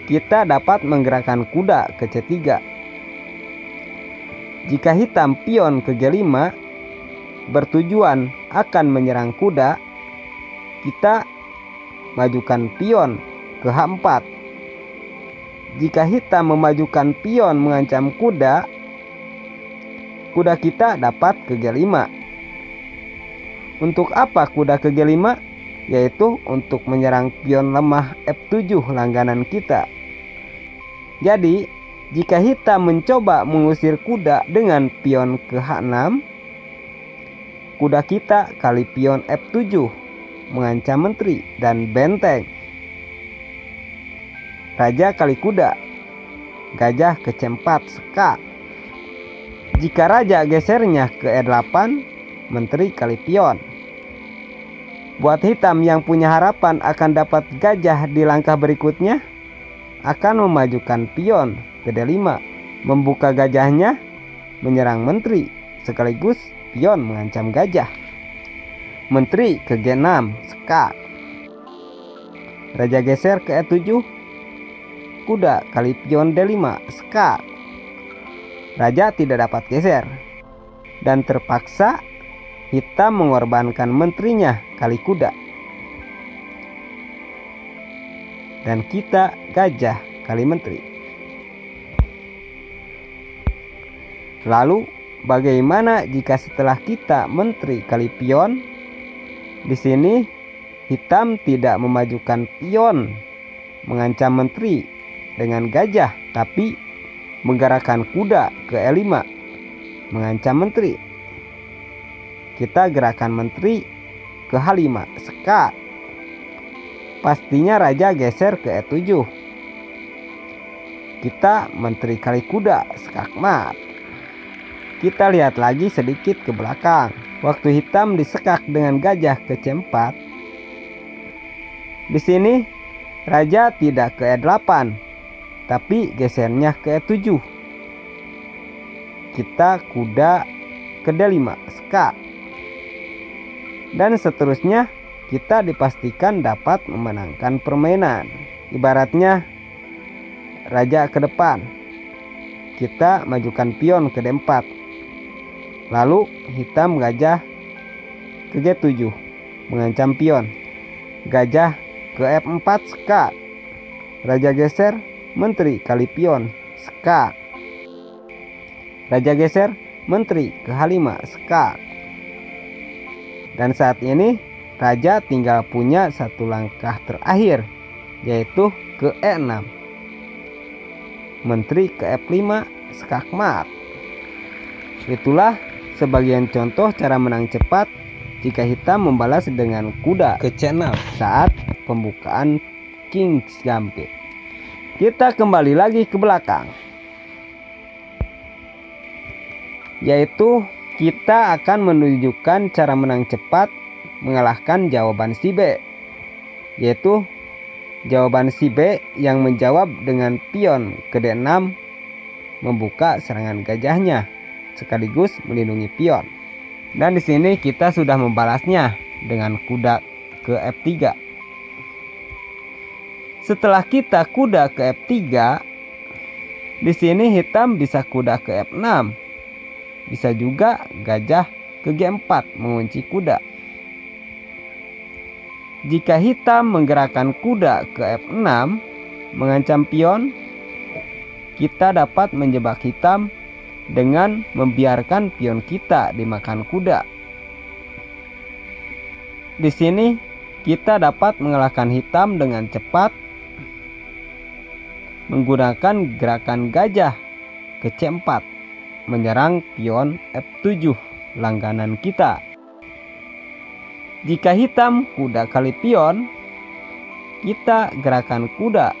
kita dapat menggerakkan kuda ke C3. Jika hitam pion ke G5 bertujuan akan menyerang kuda, kita majukan pion ke H4. Jika hitam memajukan pion mengancam kuda, kuda kita dapat ke G5. Untuk apa kuda ke G5? Yaitu untuk menyerang pion lemah F7 langganan kita. Jadi, jika hitam mencoba mengusir kuda dengan pion ke H6, kuda kita kali pion F7 mengancam menteri dan benteng. Raja kali kuda, gajah ke C4, skak. Jika raja gesernya ke E8, menteri kali pion. Buat hitam yang punya harapan akan dapat gajah di langkah berikutnya, akan memajukan pion ke D5, membuka gajahnya, menyerang menteri, sekaligus pion mengancam gajah. Menteri ke G6, skak. Raja geser ke E7, kuda kali pion D5, skak. Raja tidak dapat geser, dan terpaksa hitam mengorbankan menterinya kali kuda. Dan kita gajah kali menteri. Lalu bagaimana jika setelah kita menteri kali pion, di sini hitam tidak memajukan pion mengancam menteri dengan gajah, tapi menggerakkan kuda ke E5 mengancam menteri. Kita gerakan menteri ke H5, skak. Pastinya raja geser ke E7. Kita menteri kali kuda, skakmat. Kita lihat lagi sedikit ke belakang. Waktu hitam disekak dengan gajah ke C4. Di sini raja tidak ke E8, tapi gesernya ke E7. Kita kuda ke D5, skak. Dan seterusnya kita dipastikan dapat memenangkan permainan. Ibaratnya raja ke depan, kita majukan pion ke D4. Lalu hitam gajah ke G7 mengancam pion. Gajah ke F4, skak. Raja geser, menteri kali pion, skak. Raja geser, menteri ke H5, skak. Dan saat ini raja tinggal punya satu langkah terakhir, yaitu ke E6. Menteri ke F5, skakmat. Itulah sebagian contoh cara menang cepat jika hitam membalas dengan kuda ke C6 saat pembukaan King's Gambit. Kita kembali lagi ke belakang, yaitu kita akan menunjukkan cara menang cepat mengalahkan jawaban si B, yaitu jawaban si B yang menjawab dengan pion ke D6 membuka serangan gajahnya sekaligus melindungi pion. Dan di sini kita sudah membalasnya dengan kuda ke F3. Setelah kita kuda ke F3, di sini hitam bisa kuda ke F6. Bisa juga gajah ke G4 mengunci kuda. Jika hitam menggerakkan kuda ke F6 mengancam pion, kita dapat menjebak hitam dengan membiarkan pion kita dimakan kuda. Di sini kita dapat mengalahkan hitam dengan cepat menggunakan gerakan gajah ke C4 menyerang pion F7 langganan kita. Jika hitam kuda kali pion, kita gerakan kuda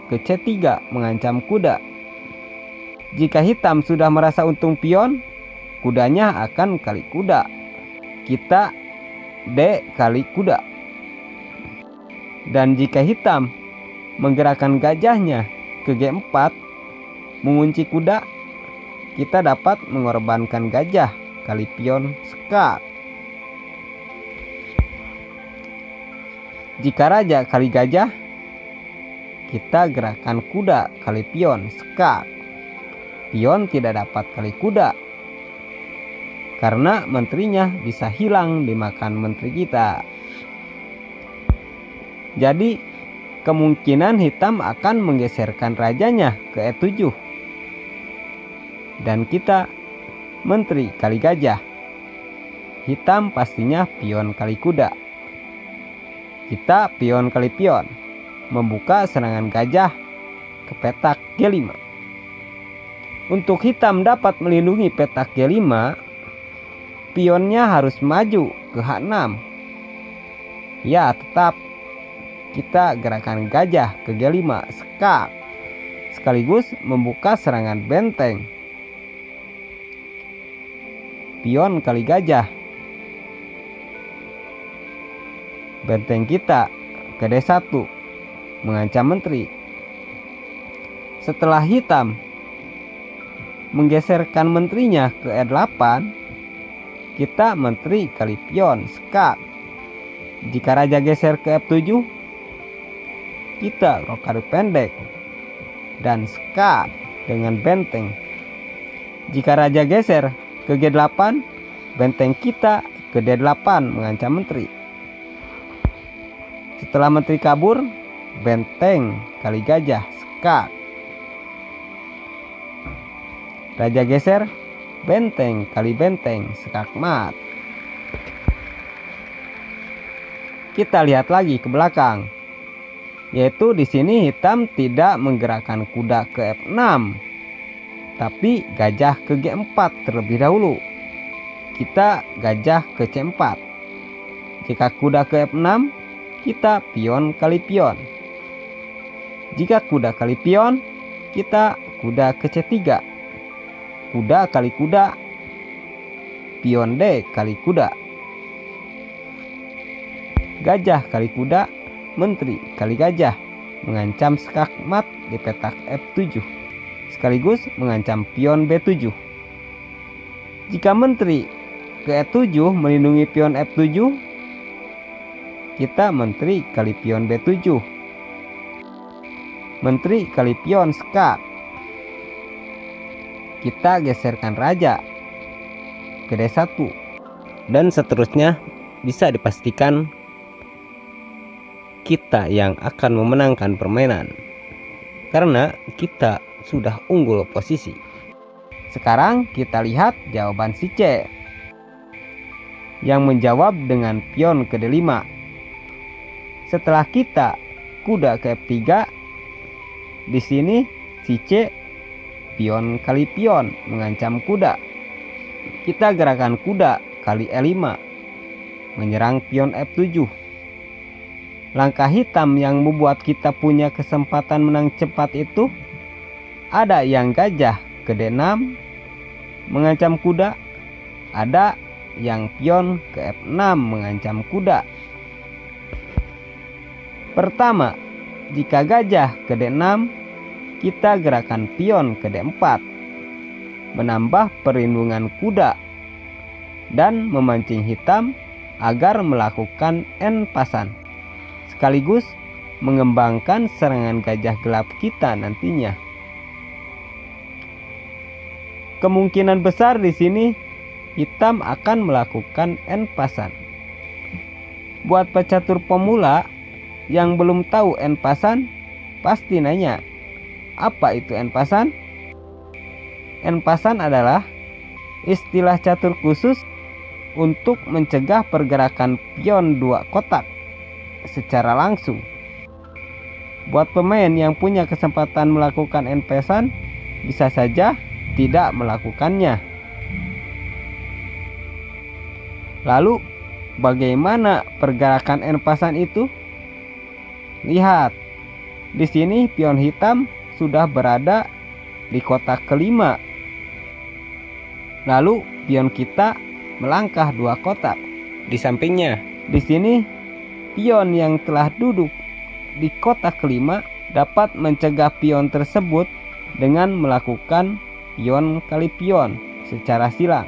ke C3 mengancam kuda. Jika hitam sudah merasa untung pion, kudanya akan kali kuda. Kita D kali kuda. Dan jika hitam menggerakkan gajahnya ke G4 mengunci kuda, kita dapat mengorbankan gajah kali pion skak. Jika raja kali gajah, kita gerakan kuda kali pion skak. Pion tidak dapat kali kuda karena menterinya bisa hilang dimakan menteri kita. Jadi kemungkinan hitam akan menggeserkan rajanya ke E7 dan kita menteri kali gajah. Hitam pastinya pion kali kuda. Kita pion kali pion membuka serangan gajah ke petak G5. Untuk hitam dapat melindungi petak G5, pionnya harus maju ke H6. Ya, tetap kita gerakan gajah ke G5 skak sekaligus membuka serangan benteng. Pion kali gajah. Benteng kita ke D1 mengancam menteri. Setelah hitam menggeserkan menterinya ke E8, kita menteri kali pion skak. Jika raja geser ke F7, kita rokade pendek dan skak dengan benteng. Jika raja geser ke G8, benteng kita ke D8 mengancam menteri. Setelah menteri kabur, benteng kali gajah skak. Raja geser, benteng kali benteng skak mat. Kita lihat lagi ke belakang, yaitu di sini hitam tidak menggerakkan kuda ke F6, tapi gajah ke G4 terlebih dahulu. Kita gajah ke C4. Jika kuda ke F6, kita pion kali pion. Jika kuda kali pion, kita kuda ke C3. Kuda kali kuda, pion D kali kuda. Gajah kali kuda, menteri kali gajah mengancam skak mat di petak F7 sekaligus mengancam pion B7. Jika menteri ke E7 melindungi pion F7, kita menteri kali pion B7. Menteri kali pion skak. Kita geserkan raja ke D1 dan seterusnya. Bisa dipastikan kita yang akan memenangkan permainan karena kita sudah unggul posisi. Sekarang kita lihat jawaban si C yang menjawab dengan pion ke D5. Setelah kita kuda ke F3, di sini si C pion kali pion mengancam kuda. Kita gerakan kuda kali E5 menyerang pion F7. Langkah hitam yang membuat kita punya kesempatan menang cepat itu ada yang gajah ke D6 mengancam kuda, ada yang pion ke F6 mengancam kuda. Pertama, jika gajah ke D6, kita gerakan pion ke D4, menambah perlindungan kuda dan memancing hitam agar melakukan N pasan, sekaligus mengembangkan serangan gajah gelap kita nantinya. Kemungkinan besar di sini hitam akan melakukan N pasan. Buat pecatur pemula yang belum tahu N pasan, pasti nanya, apa itu N pasan? En-pasan adalah istilah catur khusus untuk mencegah pergerakan pion dua kotak secara langsung. Buat pemain yang punya kesempatan melakukan en-pasan, bisa saja tidak melakukannya. Lalu, bagaimana pergerakan en-pasan itu? Lihat, di sini pion hitam sudah berada di kotak kelima. Lalu, pion kita melangkah dua kotak Di sampingnya, di sini. Pion yang telah duduk di kotak kelima dapat mencegah pion tersebut dengan melakukan pion kali pion secara silang.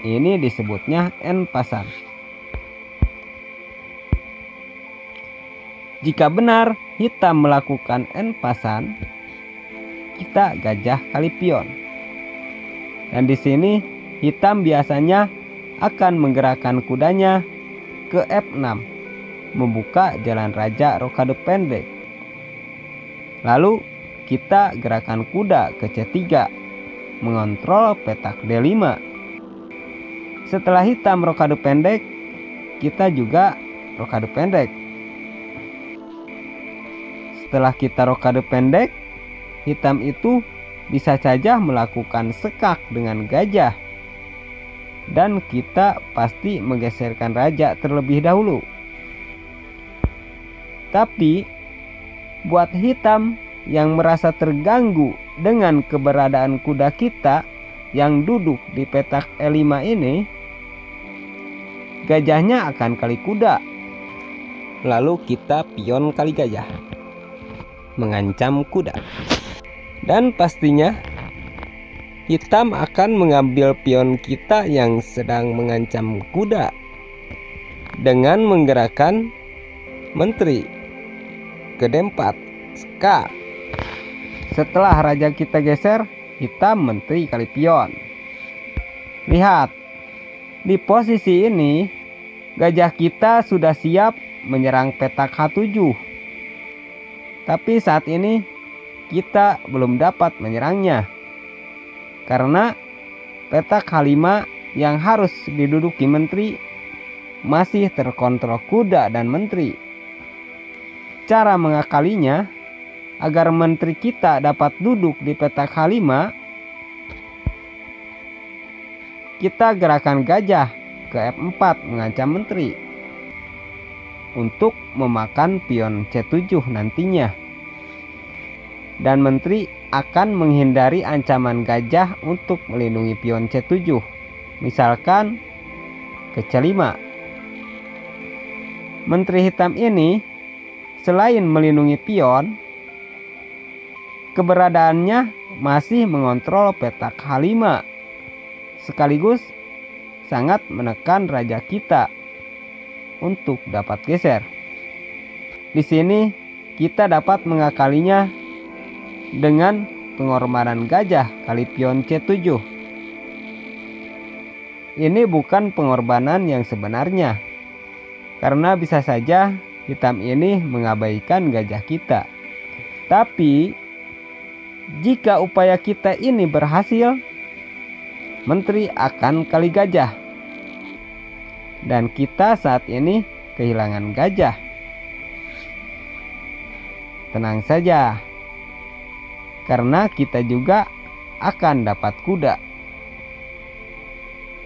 Ini disebutnya en-pasan. Jika benar hitam melakukan en-pasan, kita gajah kali pion. Dan di sini hitam biasanya akan menggerakkan kudanya ke F6, membuka jalan raja rokade pendek. Lalu kita gerakan kuda ke C3, mengontrol petak D5. Setelah hitam rokade pendek, kita juga rokade pendek. Setelah kita rokade pendek, hitam itu bisa saja melakukan sekak dengan gajah. Dan kita pasti menggeserkan raja terlebih dahulu. Tapi buat hitam yang merasa terganggu dengan keberadaan kuda kita yang duduk di petak E5 ini, gajahnya akan kali kuda. lalu kita pion kali gajah, mengancam kuda. Dan pastinya hitam akan mengambil pion kita yang sedang mengancam kuda dengan menggerakkan menteri ke D4 skak. Setelah raja kita geser, hitam menteri kali pion. Lihat, di posisi ini gajah kita sudah siap menyerang petak H7. Tapi saat ini kita belum dapat menyerangnya, karena petak H5 yang harus diduduki menteri masih terkontrol kuda dan menteri. Cara mengakalinya agar menteri kita dapat duduk di petak H5, kita gerakan gajah ke F4 mengancam menteri untuk memakan pion C7 nantinya. Dan menteri akan menghindari ancaman gajah untuk melindungi pion C7, misalkan ke C5. Menteri hitam ini selain melindungi pion, keberadaannya masih mengontrol petak H5, sekaligus sangat menekan raja kita untuk dapat geser. Di sini kita dapat mengakalinya dengan pengorbanan gajah kali pion C7. Ini bukan pengorbanan yang sebenarnya, karena bisa saja hitam ini mengabaikan gajah kita. Tapi jika upaya kita ini berhasil, menteri akan kali gajah, dan kita saat ini kehilangan gajah. Tenang saja, karena kita juga akan dapat kuda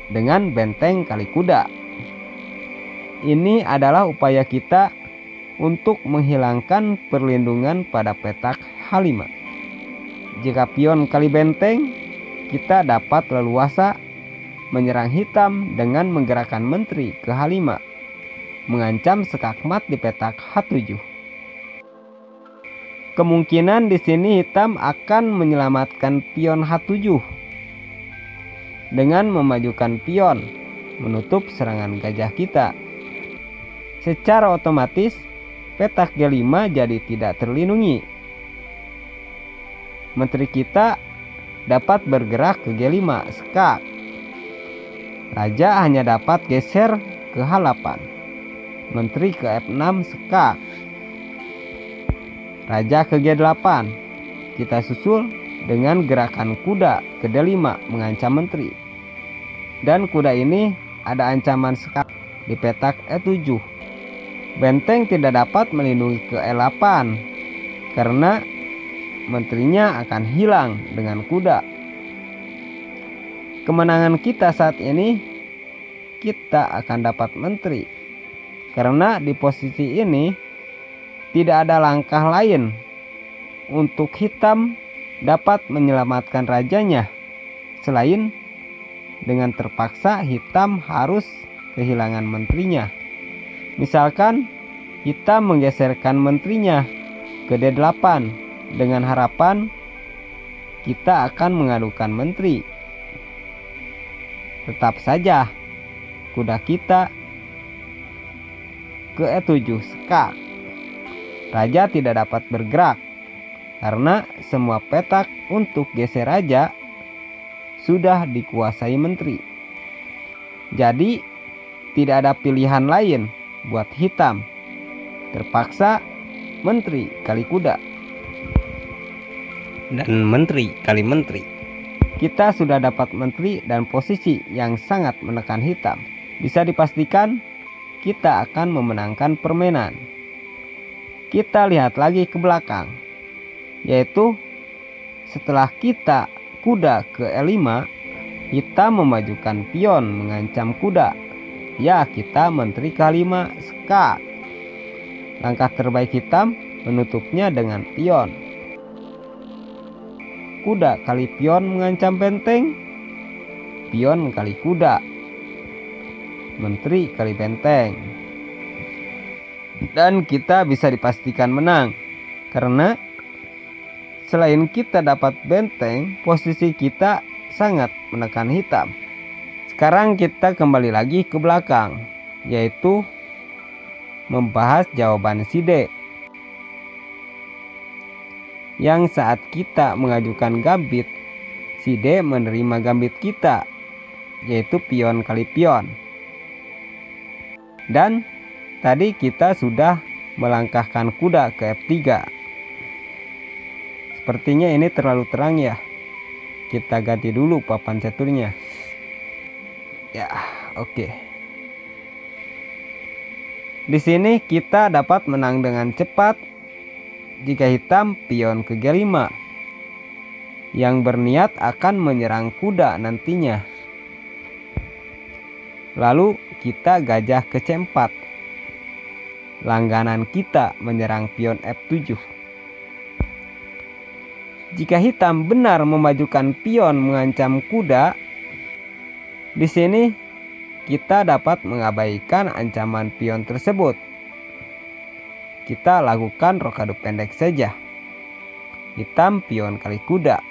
dengan benteng kali kuda. Ini adalah upaya kita untuk menghilangkan perlindungan pada petak H5. Jika pion kali benteng, kita dapat leluasa menyerang hitam dengan menggerakkan menteri ke H5, mengancam skakmat di petak H7. Kemungkinan di sini hitam akan menyelamatkan pion H7 dengan memajukan pion menutup serangan gajah kita. Secara otomatis petak G5 jadi tidak terlindungi. Menteri kita dapat bergerak ke G5 skak. Raja hanya dapat geser ke H8. Menteri ke F6 skak. Raja ke G8. Kita susul dengan gerakan kuda ke D5 mengancam menteri. Dan kuda ini ada ancaman skak di petak E7. Benteng tidak dapat melindungi ke E8 karena menterinya akan hilang dengan kuda. Kemenangan kita saat ini, kita akan dapat menteri karena di posisi ini tidak ada langkah lain untuk hitam dapat menyelamatkan rajanya selain dengan terpaksa hitam harus kehilangan menterinya. Misalkan hitam menggeserkan menterinya ke D8 dengan harapan kita akan mengadukan menteri. Tetap saja kuda kita ke E7 skak. Raja tidak dapat bergerak karena semua petak untuk geser raja sudah dikuasai menteri. Jadi tidak ada pilihan lain buat hitam. Terpaksa menteri kali kuda. Dan menteri kali menteri. Kita sudah dapat menteri dan posisi yang sangat menekan hitam. Bisa dipastikan kita akan memenangkan permainan. Kita lihat lagi ke belakang, yaitu setelah kita kuda ke E5, hitam memajukan pion mengancam kuda. Ya, kita menteri ke-5 skak. Langkah terbaik hitam menutupnya dengan pion. Kuda kali pion mengancam benteng, pion kali kuda, menteri kali benteng. Dan kita bisa dipastikan menang karena selain kita dapat benteng, posisi kita sangat menekan hitam. Sekarang kita kembali lagi ke belakang, yaitu membahas jawaban si D. Yang saat kita mengajukan gambit, si D menerima gambit kita, yaitu pion kali pion. Dan tadi kita sudah melangkahkan kuda ke F3. Sepertinya ini terlalu terang ya. Kita ganti dulu papan caturnya. Ya, oke. Di sini kita dapat menang dengan cepat jika hitam pion ke G5 yang berniat akan menyerang kuda nantinya. Lalu kita gajah ke C4. Langganan kita menyerang pion F7. Jika hitam benar memajukan pion mengancam kuda, di sini kita dapat mengabaikan ancaman pion tersebut. Kita lakukan rokade pendek saja. Hitam pion kali kuda.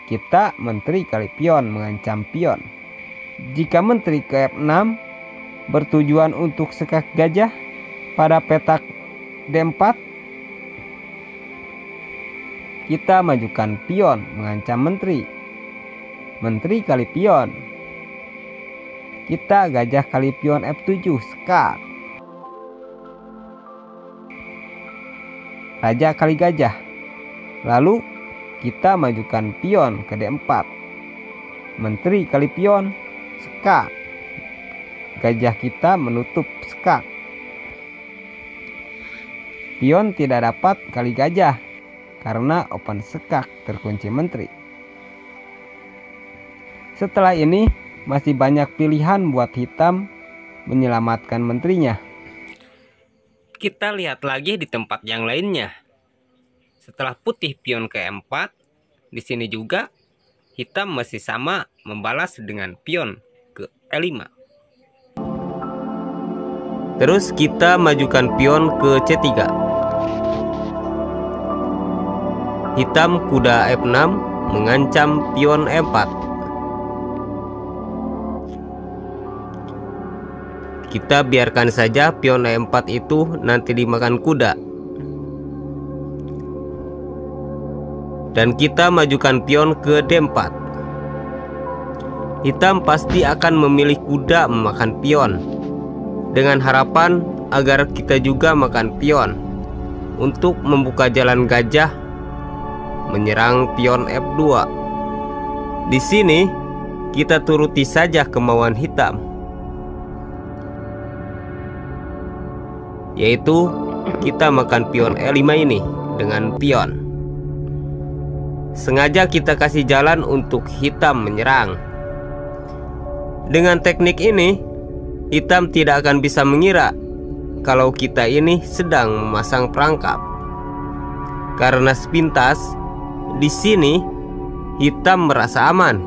Kita menteri kali pion mengancam pion. Jika menteri ke F6 bertujuan untuk skak gajah pada petak D4, kita majukan pion mengancam menteri. Menteri kali pion. Kita gajah kali pion F7 skak. Raja kali gajah. Lalu kita majukan pion ke D4. Menteri kali pion skak. Gajah kita menutup skak. Pion tidak dapat kali gajah karena open skak terkunci menteri. Setelah ini masih banyak pilihan buat hitam menyelamatkan menterinya. Kita lihat lagi di tempat yang lainnya. Setelah putih pion ke E4, di sini juga hitam masih sama membalas dengan pion ke E5. Terus kita majukan pion ke C3. Hitam kuda F6 mengancam pion E4. Kita biarkan saja pion E4 itu nanti dimakan kuda. Dan kita majukan pion ke D4. Hitam pasti akan memilih kuda memakan pion, dengan harapan agar kita juga makan pion untuk membuka jalan gajah menyerang pion F2. Di sini kita turuti saja kemauan hitam, yaitu kita makan pion E5 ini dengan pion. Sengaja kita kasih jalan untuk hitam menyerang. Dengan teknik ini, hitam tidak akan bisa mengira kalau kita ini sedang memasang perangkap. Karena sepintas di sini hitam merasa aman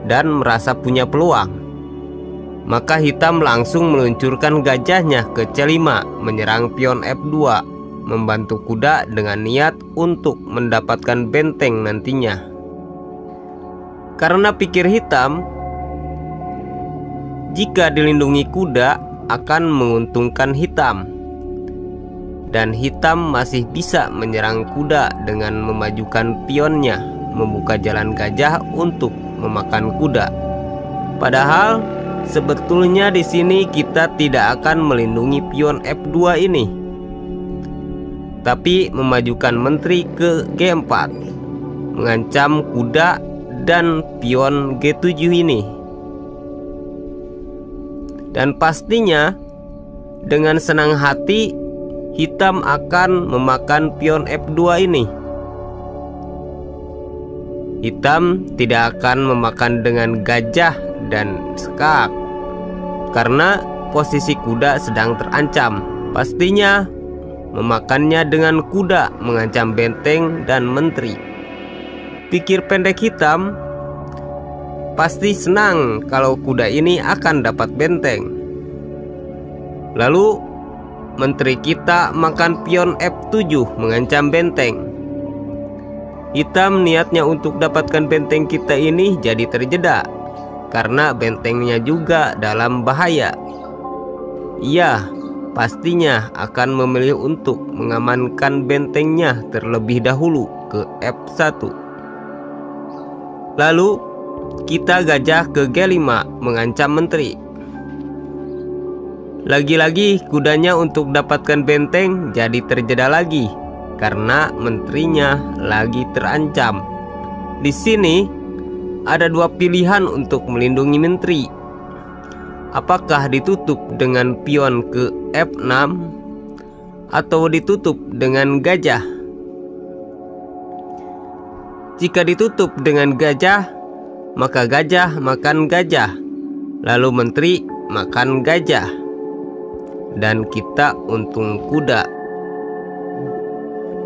dan merasa punya peluang, maka hitam langsung meluncurkan gajahnya ke C5 menyerang pion F2, membantu kuda dengan niat untuk mendapatkan benteng nantinya. Karena pikir hitam, jika dilindungi kuda akan menguntungkan hitam, dan hitam masih bisa menyerang kuda dengan memajukan pionnya, membuka jalan gajah untuk memakan kuda. Padahal sebetulnya di sini kita tidak akan melindungi pion F2 ini, tapi memajukan menteri ke G4, mengancam kuda dan pion G7 ini. Dan pastinya dengan senang hati hitam akan memakan pion F2 ini. Hitam tidak akan memakan dengan gajah dan skak, karena posisi kuda sedang terancam. Pastinya memakannya dengan kuda, mengancam benteng dan menteri. Pikir pendek hitam pasti senang kalau kuda ini akan dapat benteng. Lalu menteri kita makan pion F7 mengancam benteng. Hitam niatnya untuk dapatkan benteng kita ini jadi terjeda, karena bentengnya juga dalam bahaya. Ia pastinya akan memilih untuk mengamankan bentengnya terlebih dahulu ke F1. Lalu kita gajah ke G5 mengancam menteri. Lagi-lagi kudanya untuk dapatkan benteng jadi terjeda lagi, karena menterinya lagi terancam. Di sini ada dua pilihan untuk melindungi menteri. Apakah ditutup dengan pion ke F6 atau ditutup dengan gajah? Jika ditutup dengan gajah, maka gajah makan gajah, lalu menteri makan gajah, dan kita untung kuda.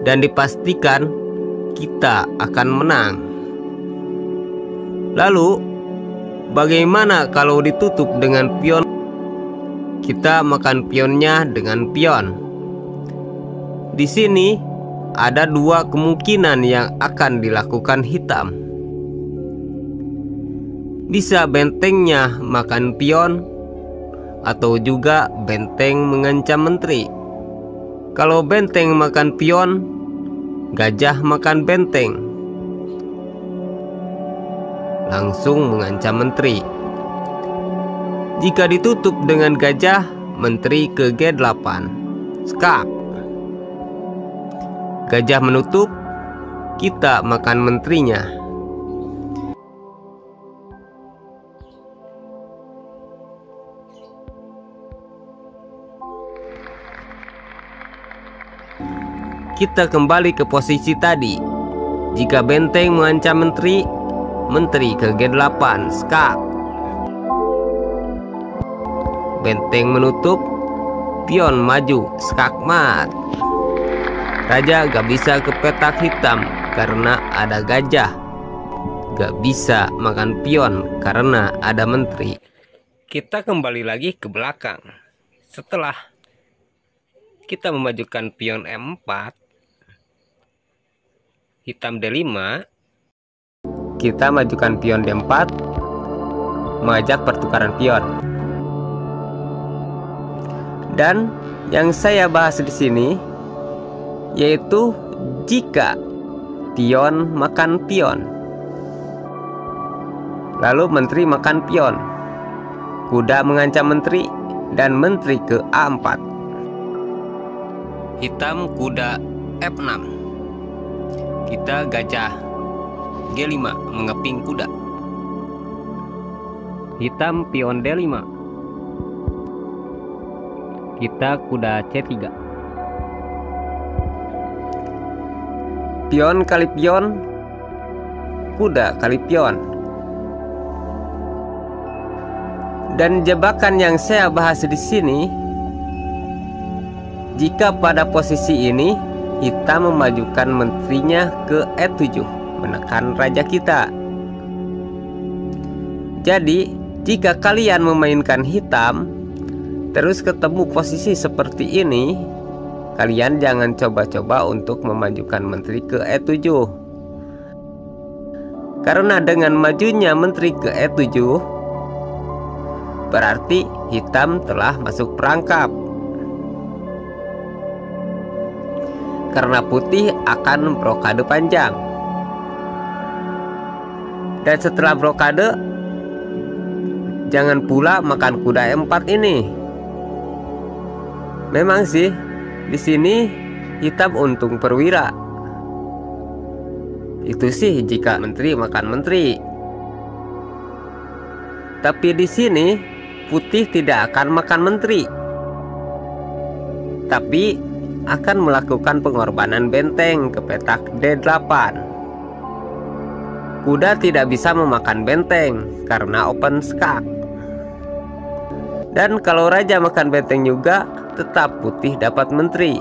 Dan dipastikan kita akan menang. Lalu bagaimana kalau ditutup dengan pion? Kita makan pionnya dengan pion. Di sini ada dua kemungkinan yang akan dilakukan hitam. Bisa bentengnya makan pion, atau juga benteng mengancam menteri. Kalau benteng makan pion, gajah makan benteng, langsung mengancam menteri. Jika ditutup dengan gajah, menteri ke G8, skak. Gajah menutup, kita makan menterinya. Kita kembali ke posisi tadi. Jika benteng mengancam menteri, menteri ke G8, skak. Benteng menutup, pion maju, skak mat. Raja gak bisa ke petak hitam karena ada gajah. Gak bisa makan pion karena ada menteri. Kita kembali lagi ke belakang. Setelah kita memajukan pion E4, hitam D5, kita majukan pion D4, mengajak pertukaran pion. Dan yang saya bahas di sini yaitu jika pion makan pion, lalu menteri makan pion, kuda mengancam menteri, dan menteri ke A4. Hitam kuda F6. Kita gajah G5 mengeping kuda. Hitam pion D5. Kita kuda C3. Pion kali pion, kuda kali pion. Dan jebakan yang saya bahas di sini, jika pada posisi ini hitam memajukan menterinya ke E7, menekan raja kita. Jadi, jika kalian memainkan hitam, terus ketemu posisi seperti ini, kalian jangan coba-coba untuk memajukan menteri ke E7. Karena dengan majunya menteri ke E7, berarti hitam telah masuk perangkap. Karena putih akan blokade panjang. Dan setelah blokade, jangan pula makan kuda E4 ini. Memang sih, di sini hitam untung perwira. Itu sih jika menteri makan menteri. Tapi di sini putih tidak akan makan menteri, tapi akan melakukan pengorbanan benteng ke petak D8. Kuda tidak bisa memakan benteng karena open skak. Dan kalau raja makan benteng juga, tetap putih dapat menteri.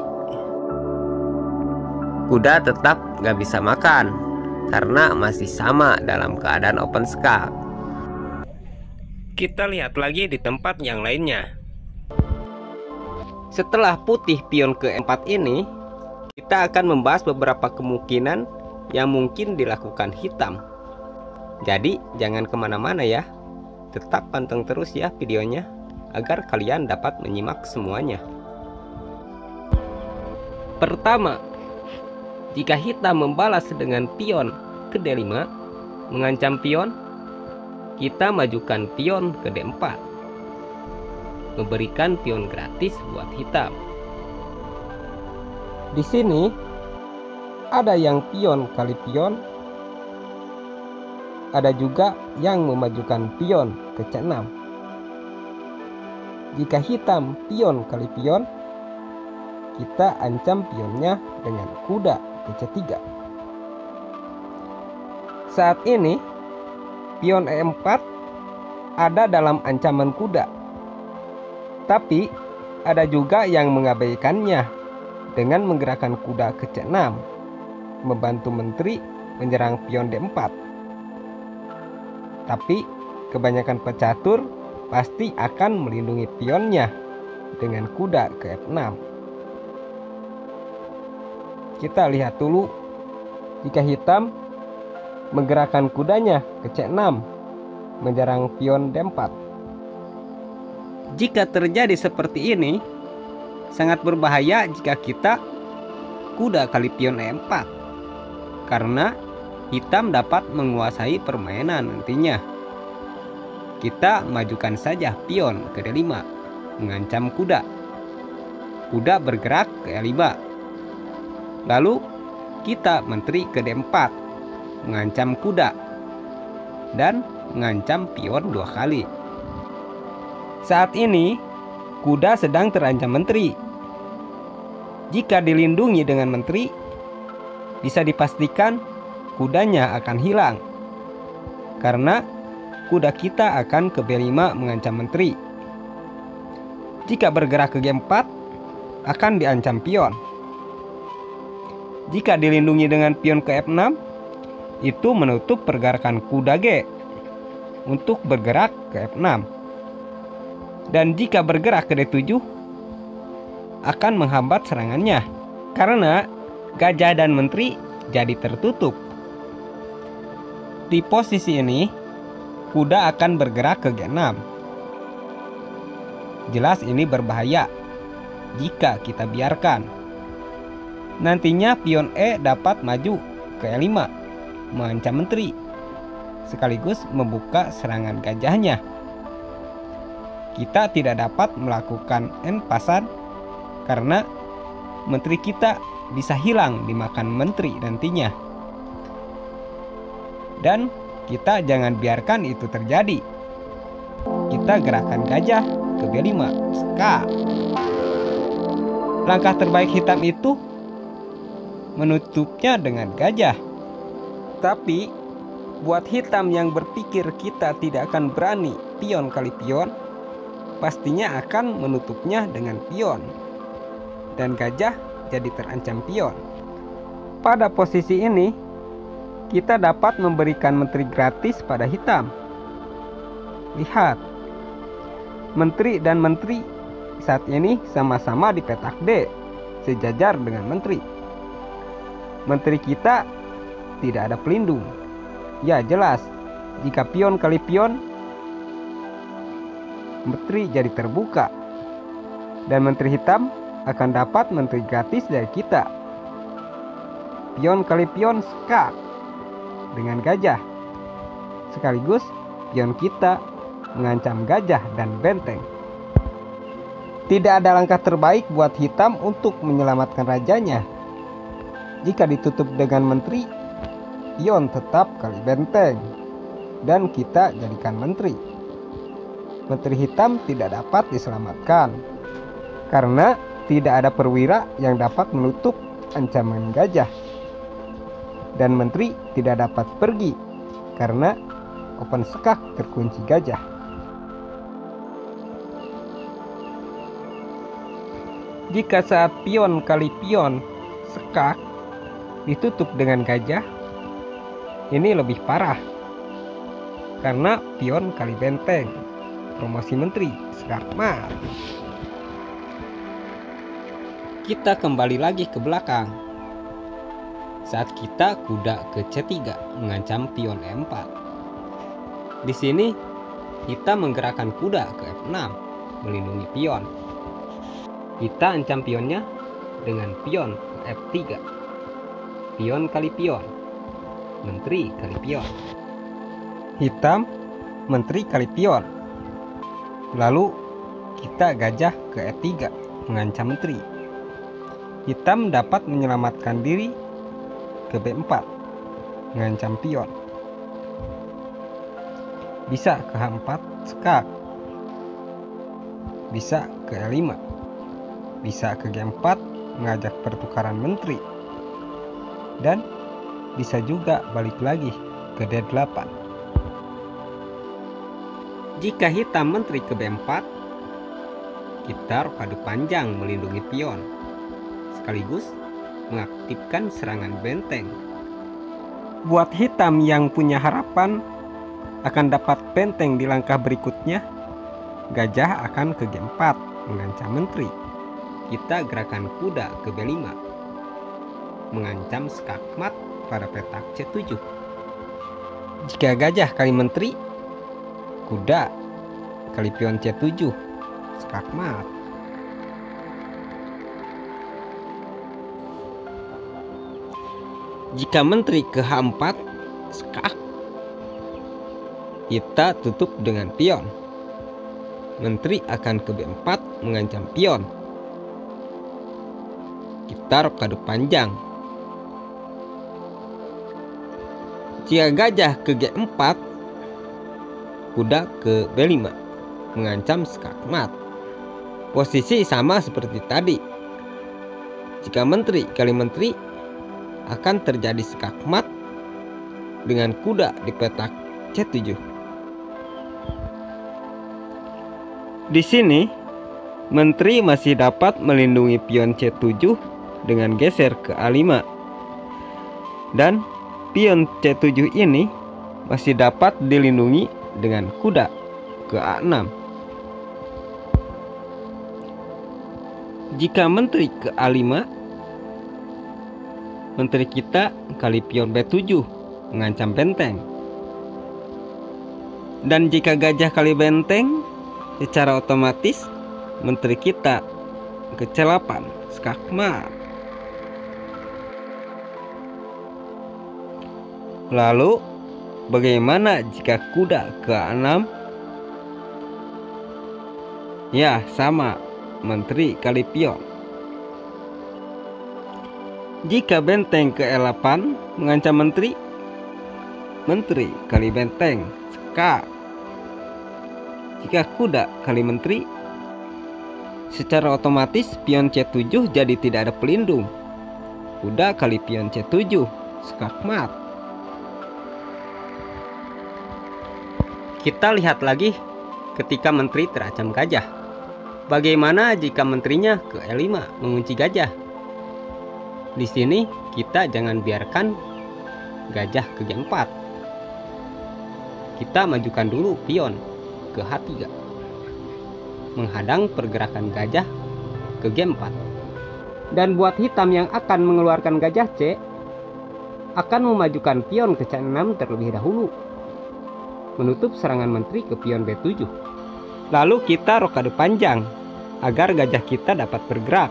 Kuda tetap gak bisa makan karena masih sama dalam keadaan open skak. Kita lihat lagi di tempat yang lainnya. Setelah putih pion ke E4 ini, kita akan membahas beberapa kemungkinan yang mungkin dilakukan hitam. Jadi jangan kemana-mana ya, tetap panteng terus ya videonya, agar kalian dapat menyimak semuanya. Pertama, jika hitam membalas dengan pion ke D5 mengancam pion, kita majukan pion ke D4, memberikan pion gratis buat hitam. Di sini ada yang pion kali pion, ada juga yang memajukan pion ke C6. Jika hitam pion kali pion, kita ancam pionnya dengan kuda ke C3. Saat ini pion E4 ada dalam ancaman kuda, tapi ada juga yang mengabaikannya dengan menggerakkan kuda ke C6, membantu menteri menyerang pion D4. Tapi kebanyakan pecatur pasti akan melindungi pionnya dengan kuda ke F6. Kita lihat dulu jika hitam menggerakkan kudanya ke C6 menyerang pion D4. Jika terjadi seperti ini, sangat berbahaya jika kita kuda kali pion E4, karena hitam dapat menguasai permainan nantinya. Kita majukan saja pion ke D5 mengancam kuda. Kuda bergerak ke E5. Lalu kita menteri ke D4 mengancam kuda dan mengancam pion 2 kali. Saat ini kuda sedang terancam menteri. Jika dilindungi dengan menteri, bisa dipastikan kudanya akan hilang, karena kuda kita akan ke B5 mengancam menteri. Jika bergerak ke G4, akan diancam pion. Jika dilindungi dengan pion ke F6, itu menutup pergerakan kuda G untuk bergerak ke F6. Dan jika bergerak ke D7, akan menghambat serangannya, karena gajah dan menteri jadi tertutup. Di posisi ini, kuda akan bergerak ke G6. Jelas ini berbahaya jika kita biarkan. Nantinya pion E dapat maju ke E5 mengancam menteri, sekaligus membuka serangan gajahnya. Kita tidak dapat melakukan en-pasan karena menteri kita bisa hilang dimakan menteri nantinya. Dan kita jangan biarkan itu terjadi. Kita gerakan gajah ke B5, skak. Langkah terbaik hitam itu menutupnya dengan gajah. Tapi buat hitam yang berpikir kita tidak akan berani pion kali pion, pastinya akan menutupnya dengan pion. Dan gajah jadi terancam pion. Pada posisi ini, kita dapat memberikan menteri gratis pada hitam. Lihat, menteri dan menteri saat ini sama-sama di petak D, sejajar dengan menteri. Menteri kita tidak ada pelindung. Ya jelas, jika pion kali pion, menteri jadi terbuka. Dan menteri hitam akan dapat menteri gratis dari kita. Pion kali pion skak dengan gajah. Sekaligus pion kita mengancam gajah dan benteng. Tidak ada langkah terbaik buat hitam untuk menyelamatkan rajanya. Jika ditutup dengan menteri, pion tetap kali benteng dan kita jadikan menteri. Menteri hitam tidak dapat diselamatkan karena tidak ada perwira yang dapat menutup ancaman gajah. Dan menteri tidak dapat pergi karena open skak terkunci gajah. Jika saat pion kali pion skak ditutup dengan gajah, ini lebih parah karena pion kali benteng, promosi menteri, skakmat. Kita kembali lagi ke belakang. Saat kita kuda ke C3 mengancam pion E4. Di sini kita menggerakkan kuda ke F6 melindungi pion. Kita ancam pionnya dengan pion ke F3. Pion kali pion, menteri kali pion. Hitam, menteri kali pion. Lalu kita gajah ke E3 mengancam menteri. Hitam dapat menyelamatkan diri ke B4 mengancam pion. Bisa ke H4 skak. Bisa ke E5. Bisa ke G4 mengajak pertukaran menteri. Dan bisa juga balik lagi ke D8. Jika hitam menteri ke B4, kita rokade panjang melindungi pion, sekaligus mengaktifkan serangan benteng. Buat hitam yang punya harapan akan dapat benteng di langkah berikutnya, gajah akan ke G4 mengancam menteri. Kita gerakan kuda ke B5 mengancam skakmat pada petak C7. Jika gajah kali menteri, kuda kali pion C7, skakmat. Jika menteri ke H4 skak, kita tutup dengan pion. Menteri akan ke B4 mengancam pion. Kita rokade panjang. Jika gajah ke G4, kuda ke B5 mengancam skakmat. Posisi sama seperti tadi. Jika menteri kali menteri, akan terjadi skakmat dengan kuda di petak C7. Di sini, menteri masih dapat melindungi pion C7 dengan geser ke A5. Dan pion C7 ini masih dapat dilindungi dengan kuda ke A6. Jika menteri ke A5, menteri kita kali pion B7 mengancam benteng. Dan jika gajah kali benteng, secara otomatis menteri kita ke C8 skakmat. Lalu bagaimana jika kuda ke A6? Ya sama, menteri kali pion. Jika benteng ke E8 mengancam menteri, menteri kali benteng, skak. Jika kuda kali menteri, secara otomatis pion C7 jadi tidak ada pelindung. Kuda kali pion C7, skakmat. Kita lihat lagi ketika menteri terancam gajah. Bagaimana jika menterinya ke E5 mengunci gajah? Di sini kita jangan biarkan gajah ke G4. Kita majukan dulu pion ke H3, menghadang pergerakan gajah ke G4. Dan buat hitam yang akan mengeluarkan gajah C, akan memajukan pion ke C6 terlebih dahulu, menutup serangan menteri ke pion B7. Lalu kita rokade panjang agar gajah kita dapat bergerak,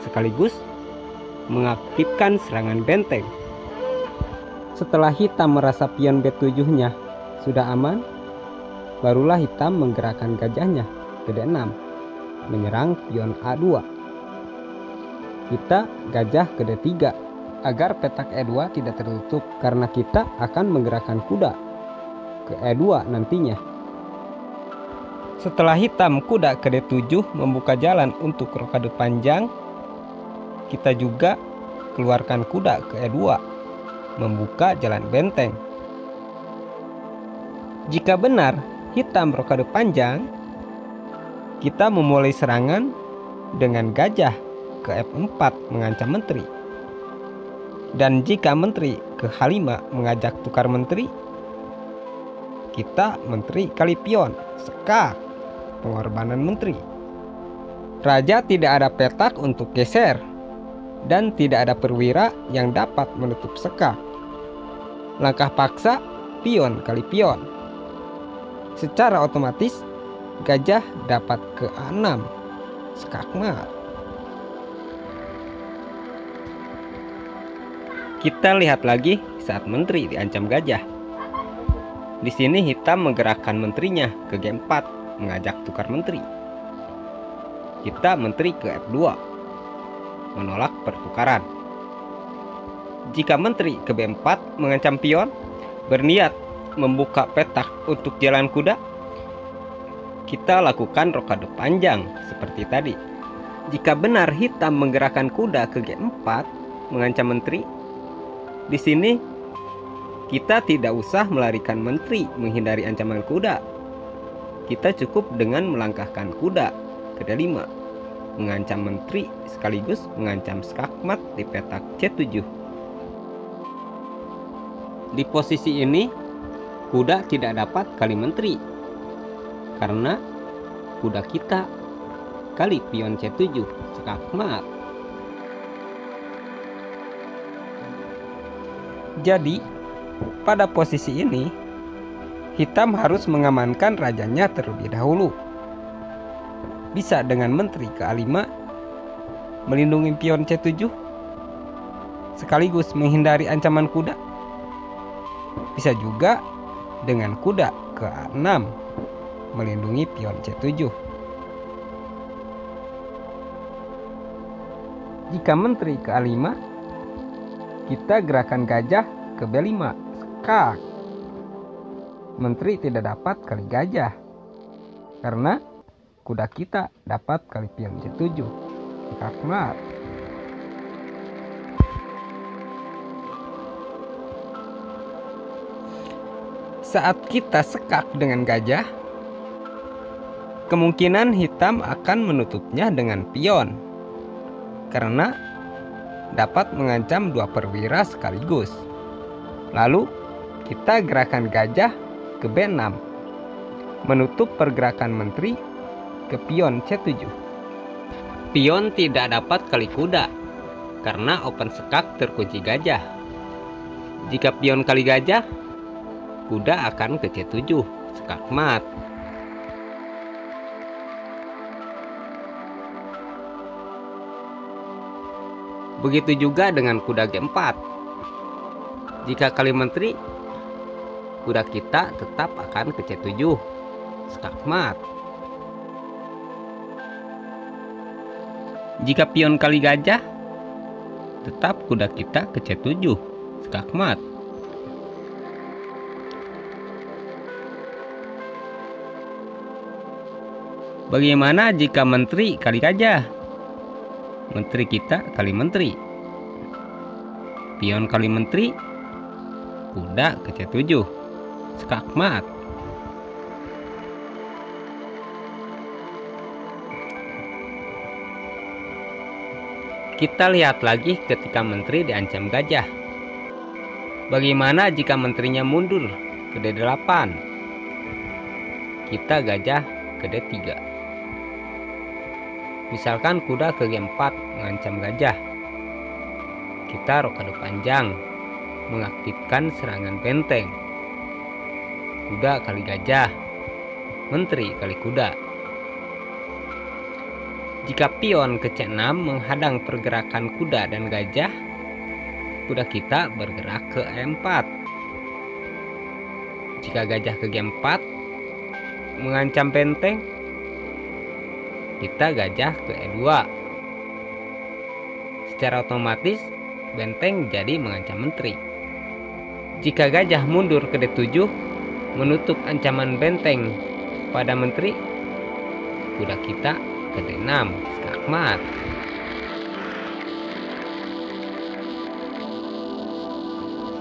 sekaligus mengaktifkan serangan benteng. Setelah hitam merasa pion B7-nya sudah aman, barulah hitam menggerakkan gajahnya ke D6, menyerang pion A2. Kita gajah ke D3 agar petak E2 tidak tertutup, karena kita akan menggerakkan kuda ke E2 nantinya. Setelah hitam kuda ke D7 membuka jalan untuk rokade panjang, kita juga keluarkan kuda ke E2 membuka jalan benteng. Jika benar hitam rokade panjang, kita memulai serangan dengan gajah ke F4 mengancam menteri. Dan jika menteri ke H5 mengajak tukar menteri, kita menteri kali pion, skak, pengorbanan menteri. Raja tidak ada petak untuk geser, dan tidak ada perwira yang dapat menutup skak. Langkah paksa pion kali pion. Secara otomatis gajah dapat ke A6, skakmat. Kita lihat lagi saat menteri diancam gajah. Di sini hitam menggerakkan menterinya ke G4 mengajak tukar menteri. Kita menteri ke F2 menolak pertukaran. Jika menteri ke B4 mengancam pion, berniat membuka petak untuk jalan kuda, kita lakukan rokade panjang seperti tadi. Jika benar hitam menggerakkan kuda ke G4 mengancam menteri, di sini kita tidak usah melarikan menteri menghindari ancaman kuda. Kita cukup dengan melangkahkan kuda ke D5 mengancam menteri sekaligus mengancam skakmat di petak C7. Di posisi ini kuda tidak dapat kali menteri karena kuda kita kali pion C7, skakmat. Jadi pada posisi ini hitam harus mengamankan rajanya terlebih dahulu. Bisa dengan menteri ke A5 melindungi pion C7 sekaligus menghindari ancaman kuda. Bisa juga dengan kuda ke A6 melindungi pion C7. Jika menteri ke A5, kita gerakan gajah ke B5, skak. Menteri tidak dapat kali gajah karena kuda kita dapat kali pion C7, skakmat. Saat kita sekak dengan gajah, kemungkinan hitam akan menutupnya dengan pion karena dapat mengancam dua perwira sekaligus. Lalu kita gerakan gajah ke B6 menutup pergerakan menteri ke pion C7. Pion tidak dapat kali kuda karena open skak terkunci gajah. Jika pion kali gajah, kuda akan ke C7, skakmat. Begitu juga dengan kuda G4. Jika kali menteri, kuda kita tetap akan ke C7, skakmat. Jika pion kali gajah, tetap kuda kita ke C7, skakmat. Bagaimana jika menteri kali gajah? Menteri kita kali menteri. Pion kali menteri, kuda ke C7, skakmat. Kita lihat lagi ketika menteri diancam gajah. Bagaimana jika menterinya mundur ke D8? Kita gajah ke D3. Misalkan kuda ke G4 mengancam gajah. Kita rokade panjang mengaktifkan serangan benteng. Kuda kali gajah, menteri kali kuda. Jika pion ke C6 menghadang pergerakan kuda dan gajah, kuda kita bergerak ke E4. Jika gajah ke G4 mengancam benteng, kita gajah ke E2. Secara otomatis benteng jadi mengancam menteri. Jika gajah mundur ke D7 menutup ancaman benteng pada menteri, kuda kita ke D6, skakmat.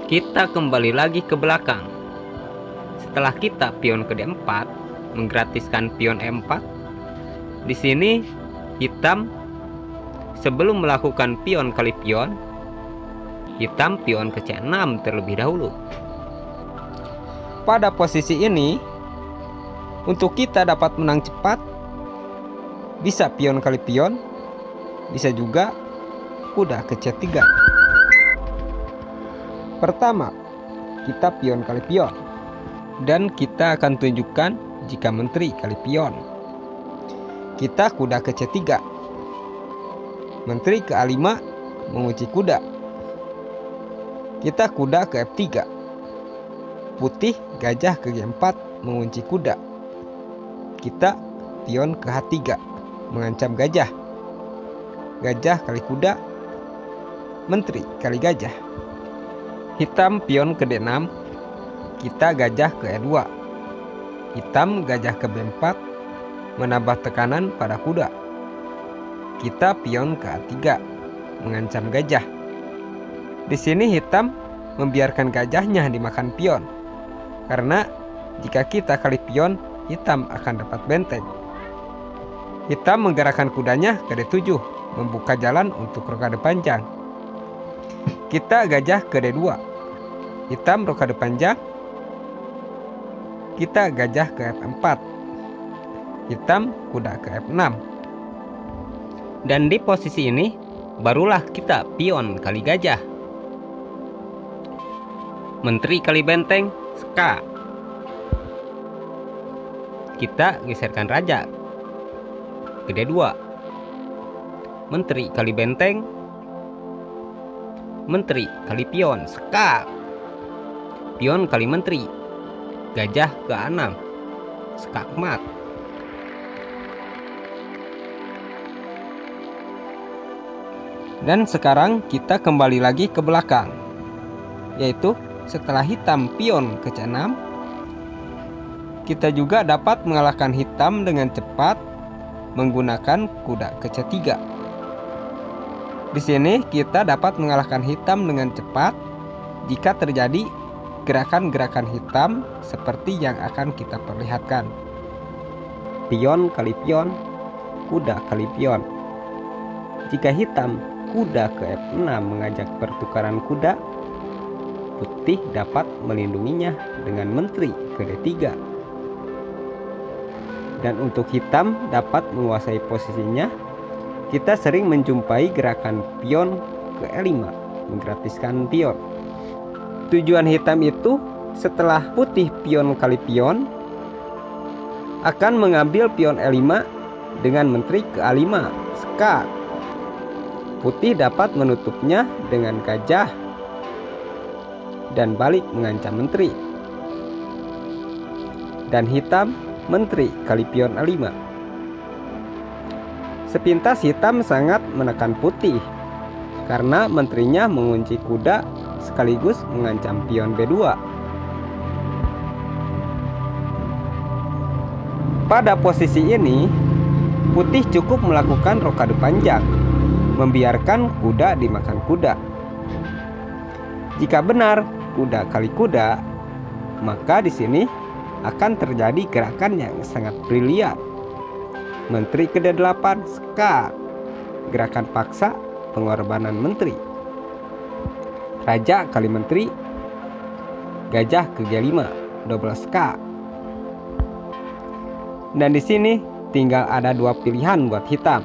Kita kembali lagi ke belakang. Setelah kita pion ke D4 menggratiskan pion E4, di sini hitam sebelum melakukan pion kali pion, hitam pion ke C6 terlebih dahulu. Pada posisi ini, untuk kita dapat menang cepat, bisa pion kali pion, bisa juga kuda ke C3. Pertama, kita pion kali pion, dan kita akan tunjukkan jika menteri kali pion. Kita kuda ke C3, menteri ke A5 mengunci kuda. Kita kuda ke F3, putih gajah ke G4 mengunci kuda. Kita pion ke H3 mengancam gajah. Gajah kali kuda, menteri kali gajah. Hitam pion ke D6, kita gajah ke E2. Hitam gajah ke B4 menambah tekanan pada kuda. Kita pion ke A3 mengancam gajah. Di sini hitam membiarkan gajahnya dimakan pion, karena jika kita kali pion, hitam akan dapat benteng. Hitam menggerakkan kudanya ke D7 membuka jalan untuk rokade panjang. Kita gajah ke D2. Hitam rokade panjang. Kita gajah ke F4. Hitam kuda ke F6. Dan di posisi ini barulah kita pion kali gajah. Menteri kali benteng, ska. Kita geserkan raja ke D2. Menteri kali benteng, menteri kali pion, ska. Pion kali menteri, gajah ke A6, skakmat. Dan sekarang kita kembali lagi ke belakang, yaitu setelah hitam pion ke C6, kita juga dapat mengalahkan hitam dengan cepat menggunakan kuda ke C3. Di sini kita dapat mengalahkan hitam dengan cepat jika terjadi gerakan-gerakan hitam seperti yang akan kita perlihatkan. Pion kali pion, kuda kali pion. Jika hitam kuda ke F6 mengajak pertukaran kuda, putih dapat melindunginya dengan menteri ke D3. Dan untuk hitam dapat menguasai posisinya, kita sering menjumpai gerakan pion ke E5 menggratiskan pion. Tujuan hitam itu setelah putih pion kali pion akan mengambil pion E5 dengan menteri ke A5, skak. Putih dapat menutupnya dengan gajah dan balik mengancam menteri. Dan hitam menteri kali pion A5. Sepintas hitam sangat menekan putih karena menterinya mengunci kuda sekaligus mengancam pion B2. Pada posisi ini Putih cukup melakukan rokade panjang, membiarkan kuda dimakan kuda. Jika benar kuda kali kuda, maka di sini akan terjadi gerakan yang sangat brilian. Menteri ke-8 skak, gerakan paksa pengorbanan menteri. Raja kali menteri, gajah ke-5 double skak. Dan di sini tinggal ada dua pilihan buat hitam.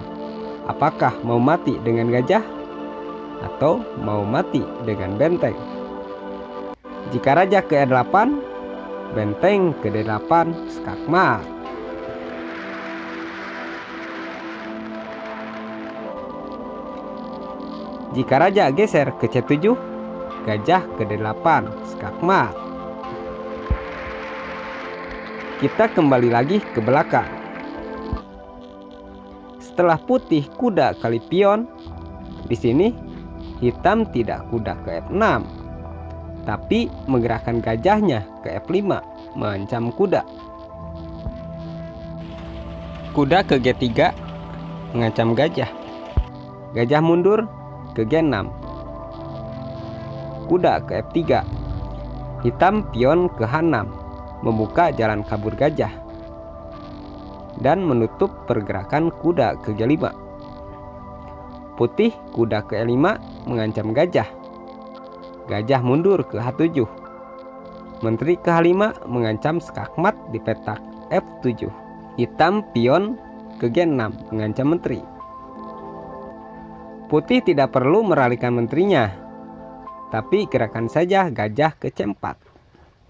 Apakah mau mati dengan gajah atau mau mati dengan benteng? Jika raja ke E8, benteng ke D8 skakmat. Jika raja geser ke C7, gajah ke D8 skakmat. Kita kembali lagi ke belakang. Setelah putih kuda kali pion, di sini hitam tidak kuda ke F6, tapi menggerakkan gajahnya ke F5, mengancam kuda. Kuda ke G3, mengancam gajah. Gajah mundur ke G6. Kuda ke F3. Hitam pion ke H6, membuka jalan kabur gajah dan menutup pergerakan kuda ke G5. Putih kuda ke E5, mengancam gajah. Gajah mundur ke H7. Menteri ke H5, mengancam skakmat di petak F7. Hitam pion ke G6, mengancam menteri. Putih tidak perlu meralikan menterinya, tapi gerakan saja gajah ke C4,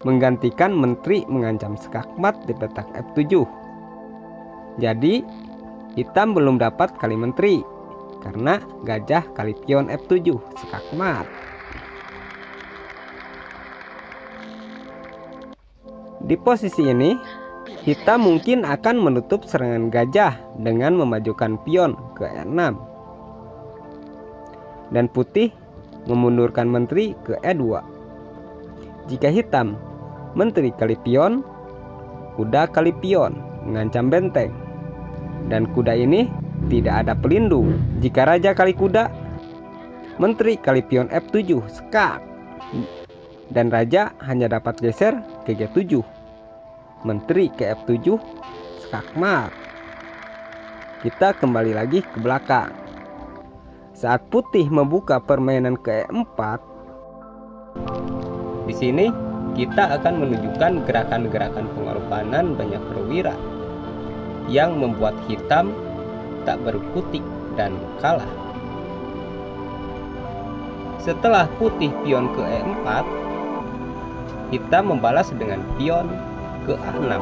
menggantikan menteri mengancam skakmat di petak F7. Jadi hitam belum dapat kali menteri karena gajah kali pion F7 skakmat. Di posisi ini hitam mungkin akan menutup serangan gajah dengan memajukan pion ke E6, dan putih memundurkan menteri ke E2. Jika hitam menteri kali pion, kuda kali pion mengancam benteng, dan kuda ini tidak ada pelindung. Jika raja kali kuda, menteri kali pion F7 skak, dan raja hanya dapat geser ke G7. Menteri ke F7 skakmat. Kita kembali lagi ke belakang. Saat putih membuka permainan ke E4, di sini kita akan menunjukkan gerakan-gerakan pengorbanan banyak perwira yang membuat hitam tak berkutik dan kalah. Setelah putih pion ke E4, hitam membalas dengan pion ke A6.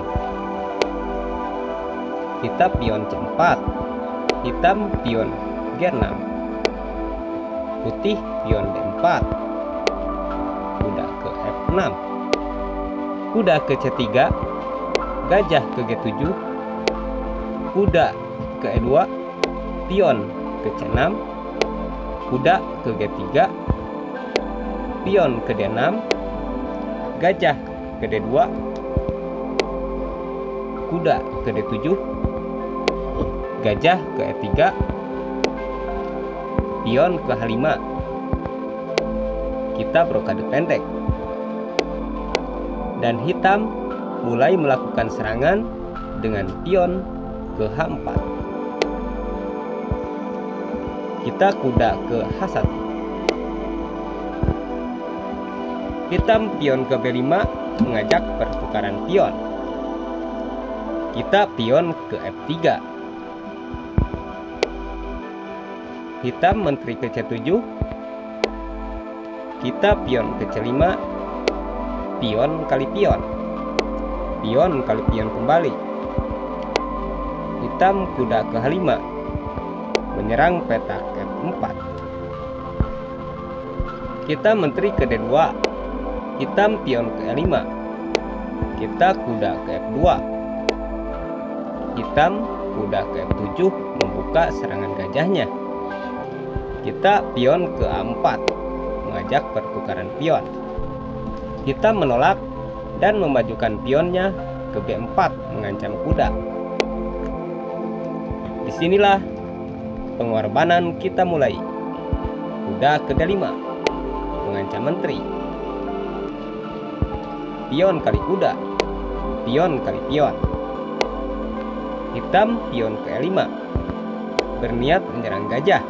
Kita pion C4, hitam pion G6. Putih pion D4, kuda ke F6. Kuda ke C3, gajah ke G7. Kuda ke E2, pion ke C6. Kuda ke G3, pion ke D6. Gajah ke D2, kuda ke D7. Gajah ke E3, pion ke H5. Kita brokade pendek, dan hitam mulai melakukan serangan dengan pion ke H4. Kita kuda ke H1. Hitam pion ke B5 mengajak pertukaran pion. Kita pion ke F3. Hitam menteri ke C7. Kita pion ke C5. Pion kali pion. Pion kali pion kembali. Hitam kuda ke H5, menyerang petak F4. Kita menteri ke D2. Hitam pion ke E5. Kita kuda ke F2. Hitam kuda ke F7 membuka serangan gajahnya. Kita pion ke A4, mengajak pertukaran pion. Hitam menolak dan memajukan pionnya ke B4, mengancam kuda. Disinilah pengorbanan kita mulai. Kuda ke-5 mengancam menteri. Pion kali kuda, pion kali pion. Hitam pion ke-5 berniat menyerang gajah.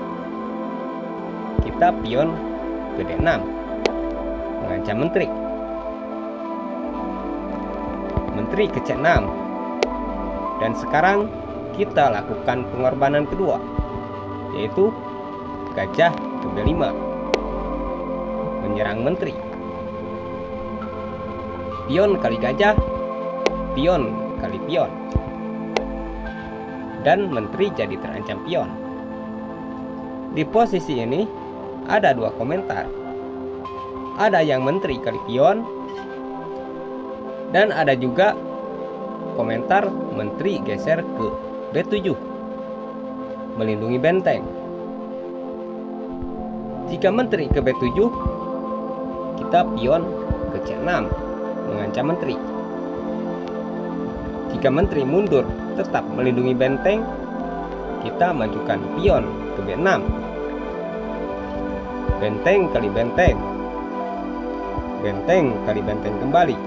Kita pion ke D6 mengancam menteri. Menteri ke C6. Dan sekarang kita lakukan pengorbanan kedua, yaitu gajah ke B5 menyerang menteri. Pion kali gajah, pion kali pion. Dan menteri jadi terancam pion. Di posisi ini ada dua komentar. Ada yang menteri kali pion, dan ada juga komentar menteri geser ke B7 melindungi benteng. Jika menteri ke B7, kita pion ke C6 mengancam menteri. Jika menteri mundur tetap melindungi benteng, kita majukan pion ke B6. Benteng kali benteng, benteng kali benteng kembali.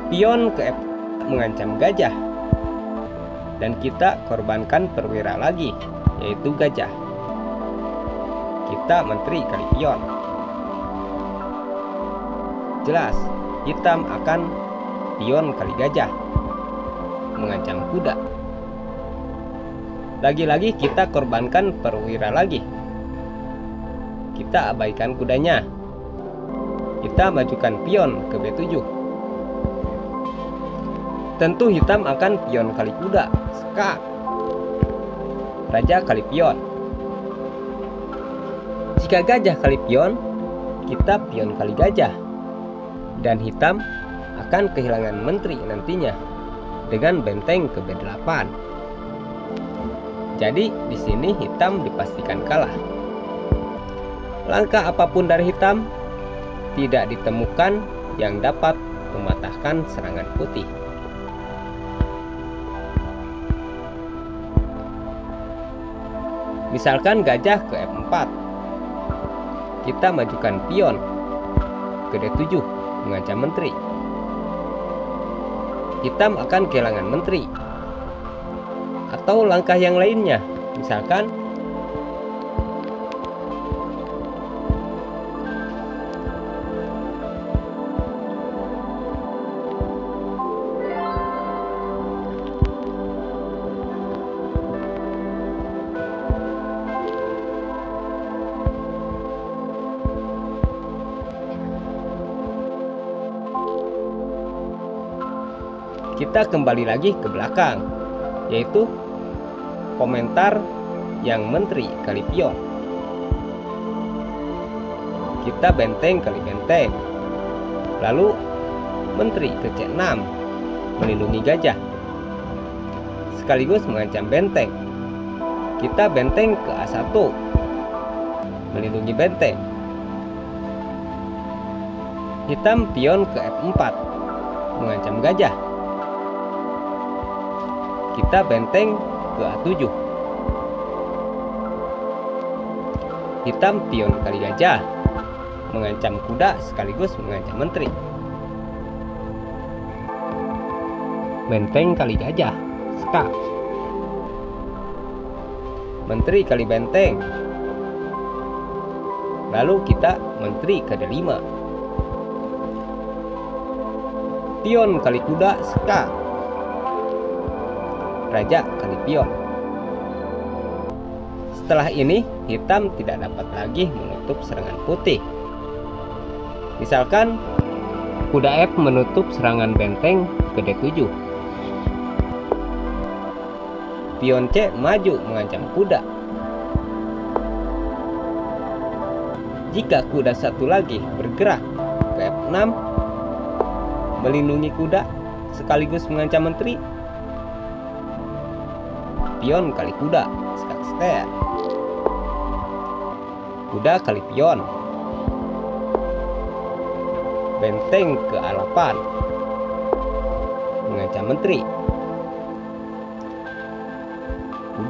Pion ke F mengancam gajah, dan kita korbankan perwira lagi, yaitu gajah. Kita menteri kali pion. Jelas, hitam akan pion kali gajah mengancam kuda. Lagi-lagi kita korbankan perwira lagi. Kita abaikan kudanya. Kita majukan pion ke B7. Tentu hitam akan pion kali kuda, skak. Raja kali pion. Jika gajah kali pion, kita pion kali gajah. Dan hitam akan kehilangan menteri nantinya dengan benteng ke B8. Jadi di sini hitam dipastikan kalah. Langkah apapun dari hitam tidak ditemukan yang dapat mematahkan serangan putih. Misalkan gajah ke F4, kita majukan pion ke D7 mengancam menteri. Hitam akan kehilangan menteri. Atau langkah yang lainnya, misalkan kita kembali lagi ke belakang, yaitu komentar yang menteri kali pion. Kita benteng kali benteng. Lalu menteri ke C6 melindungi gajah, sekaligus mengancam benteng. Kita benteng ke A1 melindungi benteng. Hitam pion ke F4 mengancam gajah. Kita benteng ke A7. Hitam pion kali gajah mengancam kuda sekaligus mengancam menteri. Benteng kali gajah, skak. Menteri kali benteng. Lalu kita menteri ke D5. Pion kali kuda, skak. Raja kali pion. Setelah ini hitam tidak dapat lagi menutup serangan putih. Misalkan kuda F menutup serangan benteng ke D7. Pion C maju mengancam kuda. Jika kuda satu lagi bergerak ke F6 melindungi kuda sekaligus mengancam menteri, pion kali kuda, skak ster. Kuda kali pion. Benteng ke A8 mengancam menteri.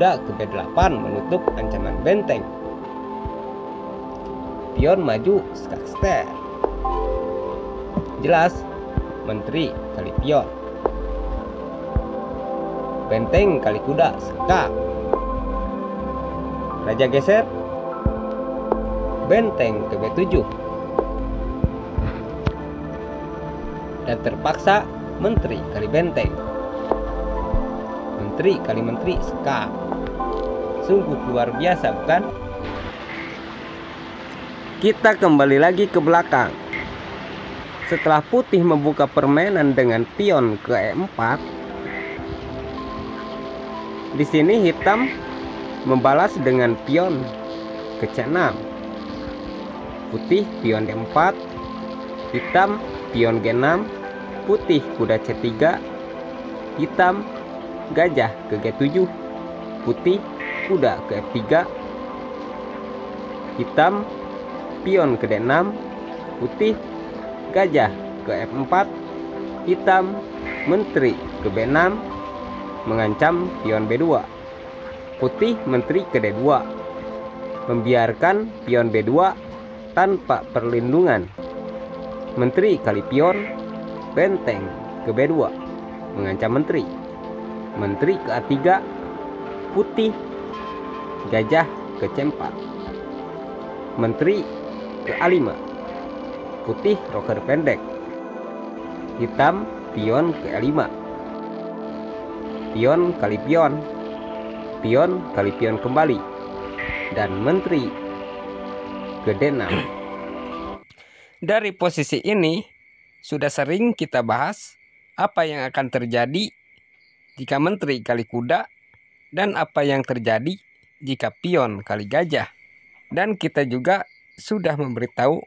kuda ke B8 menutup ancaman benteng. Pion maju skakster. Jelas, menteri kali pion. Benteng kali kuda skak. Raja geser. Benteng ke B7. Dan terpaksa menteri kali benteng. Menteri kali menteri skak. Sungguh luar biasa, bukan? Kita kembali lagi ke belakang. Setelah putih membuka permainan dengan pion ke E4, di sini hitam membalas dengan pion ke C6. Putih pion D4, hitam pion G6, putih kuda C3, hitam gajah ke G7, putih kuda ke F3, hitam pion ke D6, putih gajah ke F4, hitam menteri ke B6 mengancam pion B2, putih menteri ke D2 membiarkan pion B2 tanpa perlindungan. Menteri kali pion, benteng ke B2 mengancam menteri. Menteri ke A3, putih gajah ke C4. Menteri ke A5, putih roker pendek. Hitam pion ke E5. Pion kali pion, pion kali pion kembali. Dan menteri ke D6. Dari posisi ini sudah sering kita bahas apa yang akan terjadi jika menteri kali kuda dan apa yang terjadi jika pion kali gajah. Dan kita juga sudah memberitahu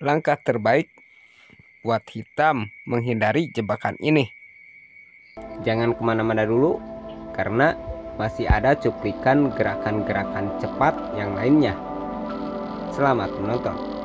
langkah terbaik buat hitam menghindari jebakan ini. Jangan kemana-mana dulu, karena masih ada cuplikan gerakan-gerakan cepat yang lainnya. Selamat menonton.